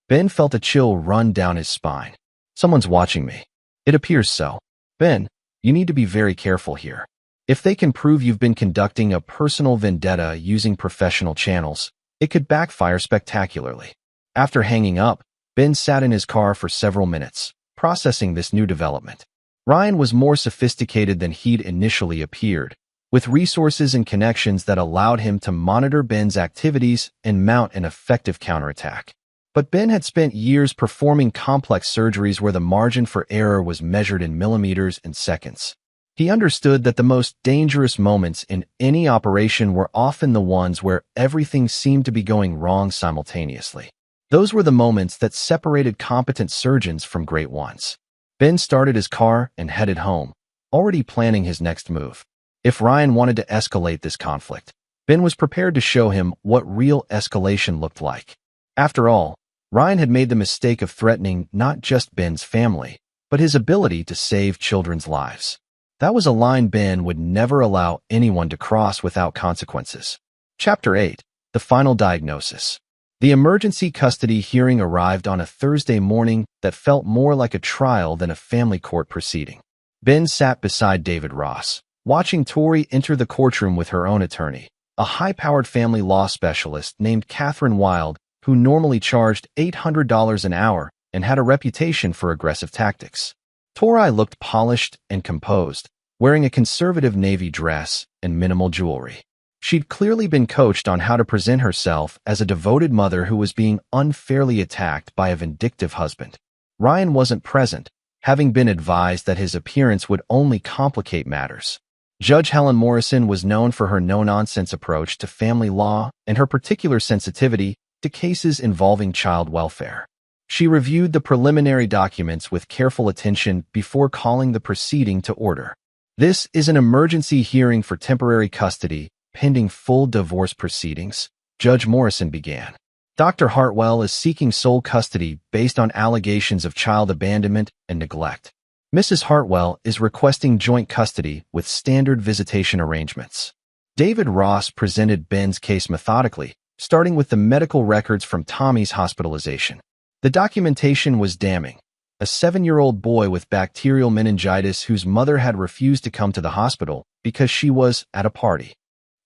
Ben felt a chill run down his spine. Someone's watching me. It appears so. Ben, you need to be very careful here. If they can prove you've been conducting a personal vendetta using professional channels, it could backfire spectacularly. After hanging up, Ben sat in his car for several minutes, processing this new development. Ryan was more sophisticated than he'd initially appeared, with resources and connections that allowed him to monitor Ben's activities and mount an effective counterattack. But Ben had spent years performing complex surgeries where the margin for error was measured in millimeters and seconds. He understood that the most dangerous moments in any operation were often the ones where everything seemed to be going wrong simultaneously. Those were the moments that separated competent surgeons from great ones. Ben started his car and headed home, already planning his next move. If Ryan wanted to escalate this conflict, Ben was prepared to show him what real escalation looked like. After all, Ryan had made the mistake of threatening not just Ben's family, but his ability to save children's lives. That was a line Ben would never allow anyone to cross without consequences. Chapter 8. The Final Diagnosis. The emergency custody hearing arrived on a Thursday morning that felt more like a trial than a family court proceeding. Ben sat beside David Ross, watching Tori enter the courtroom with her own attorney, a high-powered family law specialist named Catherine Wild, who normally charged $800 an hour and had a reputation for aggressive tactics. Tori looked polished and composed, wearing a conservative navy dress and minimal jewelry. She'd clearly been coached on how to present herself as a devoted mother who was being unfairly attacked by a vindictive husband. Ryan wasn't present, having been advised that his appearance would only complicate matters. Judge Helen Morrison was known for her no-nonsense approach to family law and her particular sensitivity to cases involving child welfare. She reviewed the preliminary documents with careful attention before calling the proceeding to order. This is an emergency hearing for temporary custody, pending full divorce proceedings, Judge Morrison began. Dr. Hartwell is seeking sole custody based on allegations of child abandonment and neglect. Mrs. Hartwell is requesting joint custody with standard visitation arrangements. David Ross presented Ben's case methodically, starting with the medical records from Tommy's hospitalization. The documentation was damning. A 7-year-old boy with bacterial meningitis whose mother had refused to come to the hospital because she was at a party.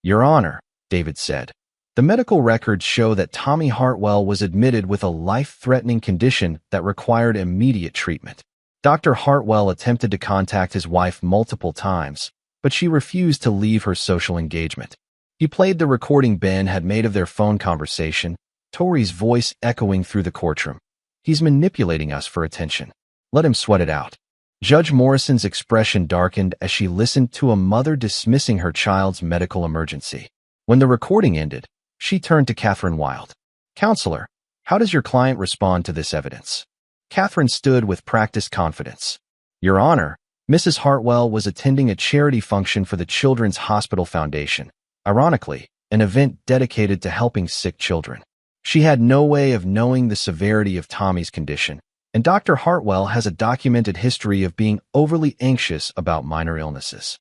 Your Honor, David said, the medical records show that Tommy Hartwell was admitted with a life-threatening condition that required immediate treatment. Dr. Hartwell attempted to contact his wife multiple times, but she refused to leave her social engagement. He played the recording Ben had made of their phone conversation, Tori's voice echoing through the courtroom. He's manipulating us for attention. Let him sweat it out. Judge Morrison's expression darkened as she listened to a mother dismissing her child's medical emergency. When the recording ended, she turned to Catherine Wild. Counselor, how does your client respond to this evidence? Catherine stood with practiced confidence. Your Honor, Mrs. Hartwell was attending a charity function for the Children's Hospital Foundation, ironically, an event dedicated to helping sick children. She had no way of knowing the severity of Tommy's condition, and Dr. Hartwell has a documented history of being overly anxious about minor illnesses.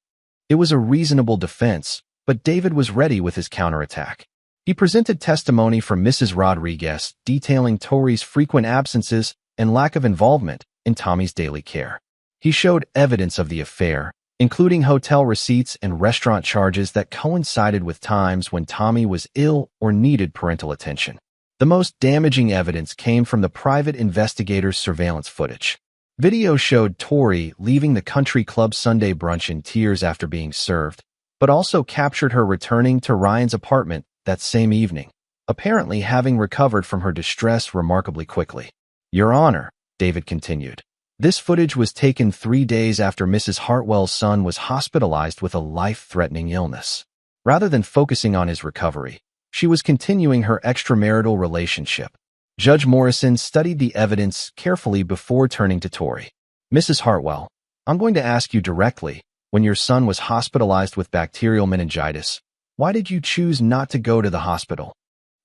It was a reasonable defense, but David was ready with his counterattack. He presented testimony from Mrs. Rodriguez detailing Tori's frequent absences and lack of involvement in Tommy's daily care. He showed evidence of the affair, including hotel receipts and restaurant charges that coincided with times when Tommy was ill or needed parental attention. The most damaging evidence came from the private investigator's surveillance footage. Video showed Tori leaving the country club Sunday brunch in tears after being served, but also captured her returning to Ryan's apartment that same evening, apparently having recovered from her distress remarkably quickly. Your Honor, David continued, this footage was taken 3 days after Mrs. Hartwell's son was hospitalized with a life-threatening illness. Rather than focusing on his recovery, she was continuing her extramarital relationship. Judge Morrison studied the evidence carefully before turning to Tori. Mrs. Hartwell, I'm going to ask you directly, when your son was hospitalized with bacterial meningitis, why did you choose not to go to the hospital?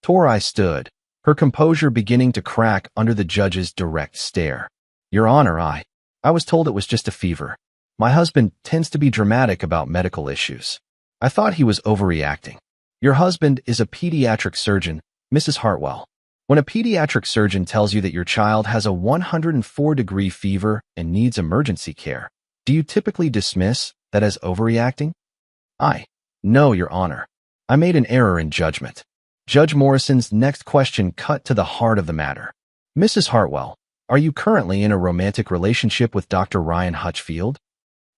Tori stood, her composure beginning to crack under the judge's direct stare. Your Honor, I was told it was just a fever. My husband tends to be dramatic about medical issues. I thought he was overreacting. Your husband is a pediatric surgeon, Mrs. Hartwell. When a pediatric surgeon tells you that your child has a 104-degree fever and needs emergency care, do you typically dismiss that as overreacting? No, Your Honor. I made an error in judgment. Judge Morrison's next question cut to the heart of the matter. Mrs. Hartwell, are you currently in a romantic relationship with Dr. Ryan Hutchfield?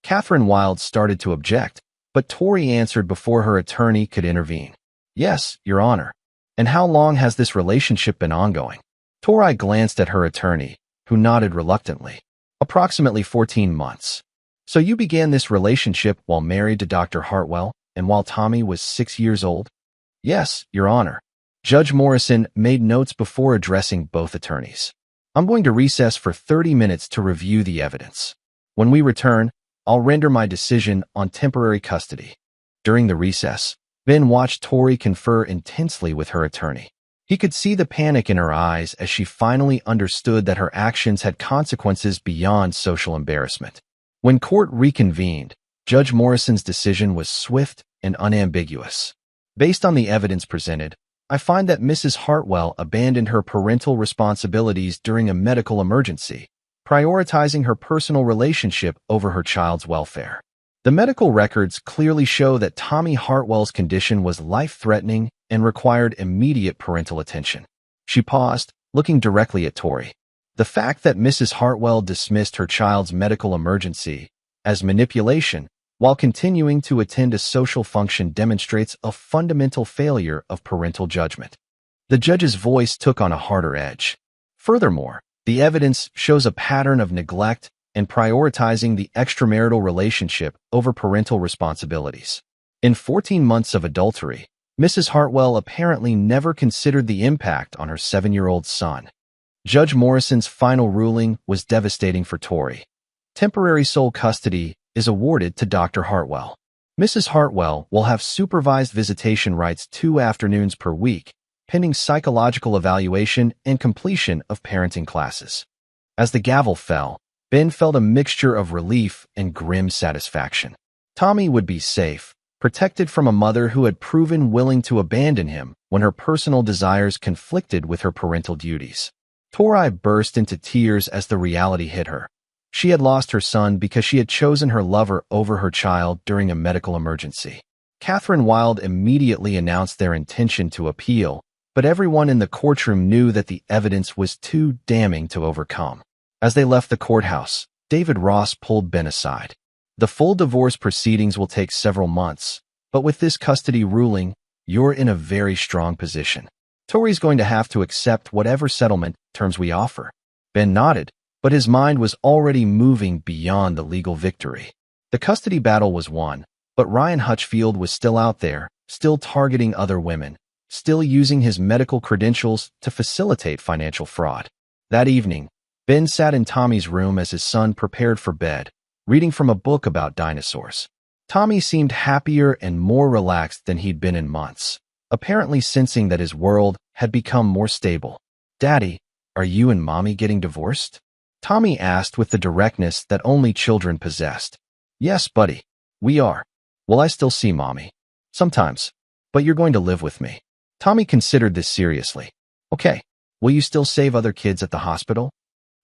Catherine Wild started to object, but Tori answered before her attorney could intervene. Yes, Your Honor. And how long has this relationship been ongoing? Tori glanced at her attorney, who nodded reluctantly. Approximately 14 months. So you began this relationship while married to Dr. Hartwell and while Tommy was 6 years old? Yes, Your Honor. Judge Morrison made notes before addressing both attorneys. I'm going to recess for 30 minutes to review the evidence. When we return, I'll render my decision on temporary custody. During the recess, Ben watched Tori confer intensely with her attorney. He could see the panic in her eyes as she finally understood that her actions had consequences beyond social embarrassment. When court reconvened, Judge Morrison's decision was swift and unambiguous. Based on the evidence presented, I find that Mrs. Hartwell abandoned her parental responsibilities during a medical emergency, prioritizing her personal relationship over her child's welfare. The medical records clearly show that Tommy Hartwell's condition was life-threatening and required immediate parental attention. She paused, looking directly at Tori. The fact that Mrs. Hartwell dismissed her child's medical emergency as manipulation while continuing to attend a social function demonstrates a fundamental failure of parental judgment. The judge's voice took on a harder edge. Furthermore, the evidence shows a pattern of neglect and prioritizing the extramarital relationship over parental responsibilities. In 14 months of adultery, Mrs. Hartwell apparently never considered the impact on her 7-year-old son. Judge Morrison's final ruling was devastating for Tori. Temporary sole custody is awarded to Dr. Hartwell. Mrs. Hartwell will have supervised visitation rights 2 afternoons per week, pending psychological evaluation and completion of parenting classes. As the gavel fell, Ben felt a mixture of relief and grim satisfaction. Tommy would be safe, protected from a mother who had proven willing to abandon him when her personal desires conflicted with her parental duties. Tori burst into tears as the reality hit her. She had lost her son because she had chosen her lover over her child during a medical emergency. Catherine Wilde immediately announced their intention to appeal, but everyone in the courtroom knew that the evidence was too damning to overcome. As they left the courthouse, David Ross pulled Ben aside. The full divorce proceedings will take several months, but with this custody ruling, you're in a very strong position. Tori's going to have to accept whatever settlement terms we offer. Ben nodded, but his mind was already moving beyond the legal victory. The custody battle was won, but Ryan Hutchfield was still out there, still targeting other women, still using his medical credentials to facilitate financial fraud. That evening, Ben sat in Tommy's room as his son prepared for bed, reading from a book about dinosaurs. Tommy seemed happier and more relaxed than he'd been in months, apparently sensing that his world had become more stable. "Daddy, are you and Mommy getting divorced?" Tommy asked with the directness that only children possessed. "Yes, buddy, we are. Will I still see Mommy?" "Sometimes, but you're going to live with me." Tommy considered this seriously. "Okay, will you still save other kids at the hospital?"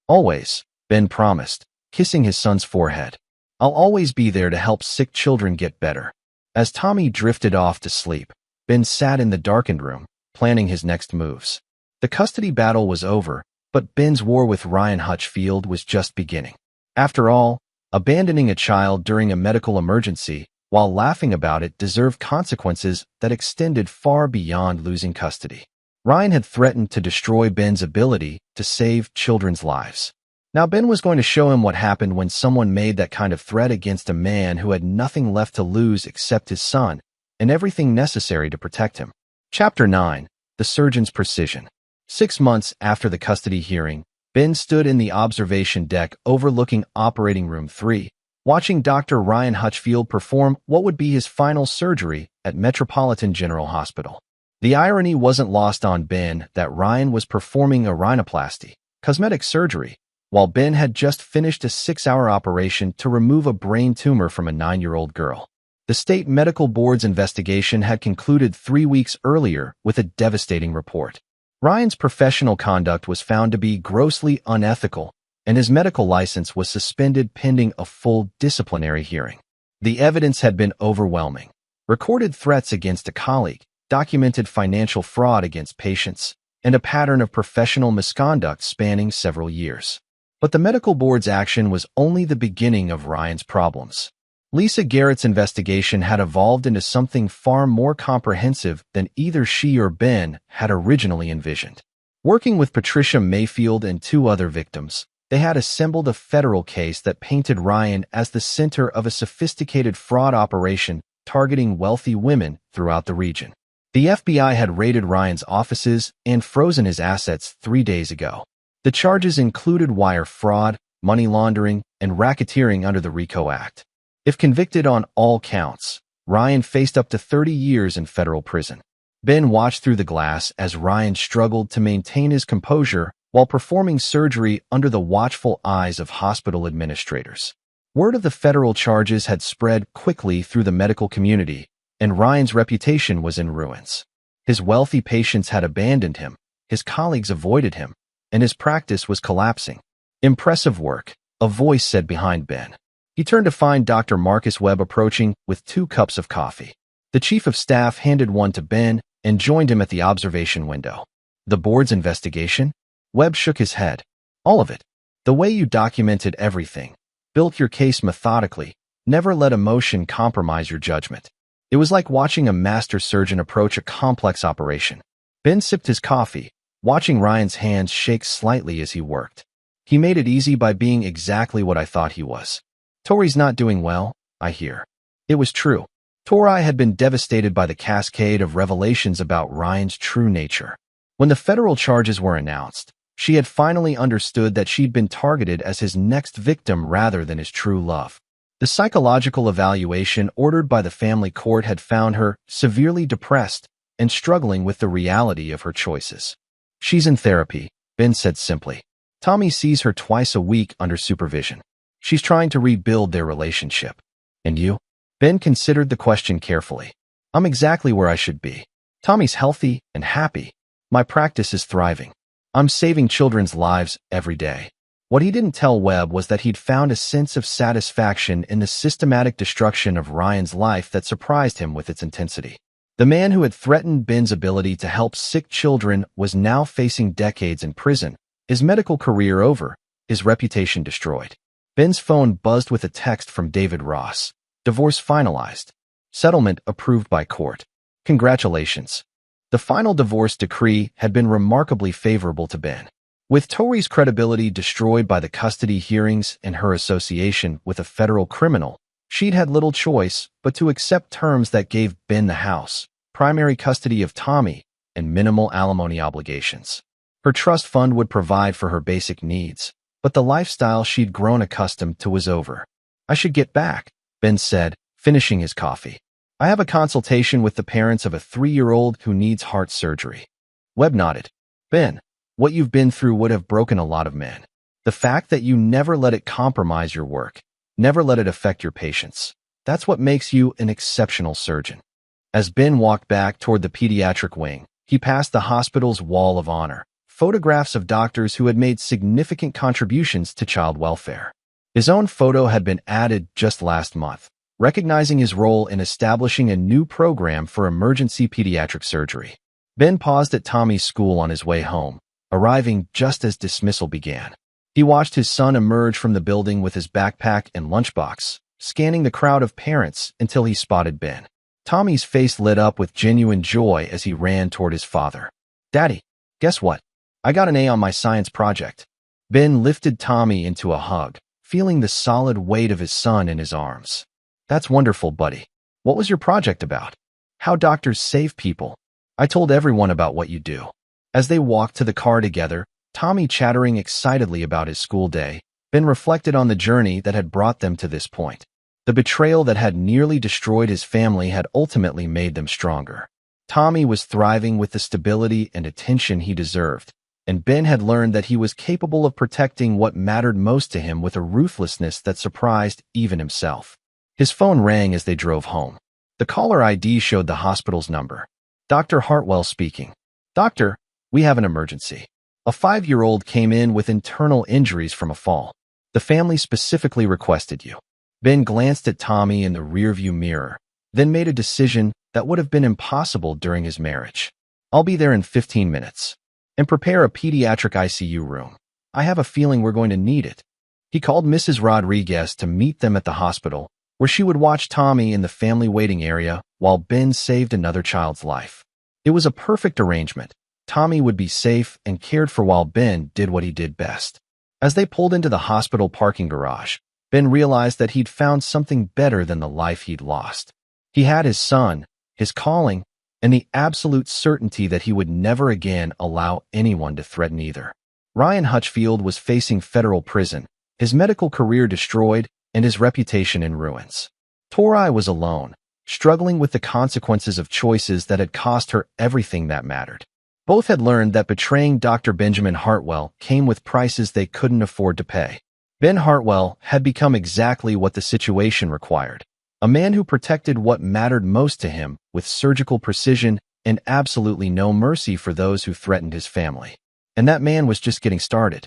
"Always," Ben promised, kissing his son's forehead. "I'll always be there to help sick children get better." As Tommy drifted off to sleep, Ben sat in the darkened room, planning his next moves. The custody battle was over, but Ben's war with Ryan Hutchfield was just beginning. After all, abandoning a child during a medical emergency, while laughing about it, deserved consequences that extended far beyond losing custody. Ryan had threatened to destroy Ben's ability to save children's lives. Now Ben was going to show him what happened when someone made that kind of threat against a man who had nothing left to lose except his son, and everything necessary to protect him. Chapter 9. The Surgeon's Precision. 6 months after the custody hearing, Ben stood in the observation deck overlooking Operating Room 3, watching Dr. Ryan Hutchfield perform what would be his final surgery at Metropolitan General Hospital. The irony wasn't lost on Ben that Ryan was performing a rhinoplasty, cosmetic surgery, while Ben had just finished a 6-hour operation to remove a brain tumor from a 9-year-old girl. The state medical board's investigation had concluded 3 weeks earlier with a devastating report. Ryan's professional conduct was found to be grossly unethical, and his medical license was suspended pending a full disciplinary hearing. The evidence had been overwhelming. Recorded threats against a colleague, documented financial fraud against patients, and a pattern of professional misconduct spanning several years. But the medical board's action was only the beginning of Ryan's problems. Lisa Garrett's investigation had evolved into something far more comprehensive than either she or Ben had originally envisioned. Working with Patricia Mayfield and 2 other victims, they had assembled a federal case that painted Ryan as the center of a sophisticated fraud operation targeting wealthy women throughout the region. The FBI had raided Ryan's offices and frozen his assets 3 days ago. The charges included wire fraud, money laundering, and racketeering under the RICO Act. If convicted on all counts, Ryan faced up to 30 years in federal prison. Ben watched through the glass as Ryan struggled to maintain his composure while performing surgery under the watchful eyes of hospital administrators. Word of the federal charges had spread quickly through the medical community, and Ryan's reputation was in ruins. His wealthy patients had abandoned him, his colleagues avoided him, and his practice was collapsing. "Impressive work," a voice said behind Ben. He turned to find Dr. Marcus Webb approaching with 2 cups of coffee. The chief of staff handed one to Ben and joined him at the observation window. "The board's investigation?" Webb shook his head. "All of it. The way you documented everything, built your case methodically, never let emotion compromise your judgment. It was like watching a master surgeon approach a complex operation." Ben sipped his coffee, watching Ryan's hands shake slightly as he worked. "He made it easy by being exactly what I thought he was. Tori's not doing well, I hear." It was true. Tori had been devastated by the cascade of revelations about Ryan's true nature. When the federal charges were announced, she had finally understood that she'd been targeted as his next victim rather than his true love. The psychological evaluation ordered by the family court had found her severely depressed and struggling with the reality of her choices. "She's in therapy," Ben said simply. "Tommy sees her twice a week under supervision. She's trying to rebuild their relationship." "And you?" Ben considered the question carefully. "I'm exactly where I should be. Tommy's healthy and happy. My practice is thriving. I'm saving children's lives every day." What he didn't tell Webb was that he'd found a sense of satisfaction in the systematic destruction of Ryan's life that surprised him with its intensity. The man who had threatened Ben's ability to help sick children was now facing decades in prison, his medical career over, his reputation destroyed. Ben's phone buzzed with a text from David Ross. "Divorce finalized. Settlement approved by court. Congratulations." The final divorce decree had been remarkably favorable to Ben. With Tori's credibility destroyed by the custody hearings and her association with a federal criminal, she'd had little choice but to accept terms that gave Ben the house, primary custody of Tommy, and minimal alimony obligations. Her trust fund would provide for her basic needs, but the lifestyle she'd grown accustomed to was over. "I should get back," Ben said, finishing his coffee. "I have a consultation with the parents of a 3-year-old who needs heart surgery." Webb nodded. "Ben, what you've been through would have broken a lot of men. The fact that you never let it compromise your work, never let it affect your patients, that's what makes you an exceptional surgeon." As Ben walked back toward the pediatric wing, he passed the hospital's wall of honor, photographs of doctors who had made significant contributions to child welfare. His own photo had been added just last month, recognizing his role in establishing a new program for emergency pediatric surgery. Ben paused at Tommy's school on his way home, arriving just as dismissal began. He watched his son emerge from the building with his backpack and lunchbox, scanning the crowd of parents until he spotted Ben. Tommy's face lit up with genuine joy as he ran toward his father. "Daddy, guess what? I got an A on my science project." Ben lifted Tommy into a hug, feeling the solid weight of his son in his arms. "That's wonderful, buddy. What was your project about?" "How doctors save people. I told everyone about what you do." As they walked to the car together, Tommy chattering excitedly about his school day, Ben reflected on the journey that had brought them to this point. The betrayal that had nearly destroyed his family had ultimately made them stronger. Tommy was thriving with the stability and attention he deserved, and Ben had learned that he was capable of protecting what mattered most to him with a ruthlessness that surprised even himself. His phone rang as they drove home. The caller ID showed the hospital's number. "Dr. Hartwell speaking." "Doctor, we have an emergency. A 5-year-old came in with internal injuries from a fall. The family specifically requested you." Ben glanced at Tommy in the rearview mirror, then made a decision that would have been impossible during his marriage. "I'll be there in 15 minutes. And prepare a pediatric ICU room. I have a feeling we're going to need it." He called Mrs. Rodriguez to meet them at the hospital, where she would watch Tommy in the family waiting area while Ben saved another child's life. It was a perfect arrangement. Tommy would be safe and cared for while Ben did what he did best. As they pulled into the hospital parking garage, Ben realized that he'd found something better than the life he'd lost. He had his son, his calling, and the absolute certainty that he would never again allow anyone to threaten either. Ryan Hutchfield was facing federal prison, his medical career destroyed, and his reputation in ruins. Tori was alone, struggling with the consequences of choices that had cost her everything that mattered. Both had learned that betraying Dr. Benjamin Hartwell came with prices they couldn't afford to pay. Ben Hartwell had become exactly what the situation required. A man who protected what mattered most to him with surgical precision and absolutely no mercy for those who threatened his family. And that man was just getting started.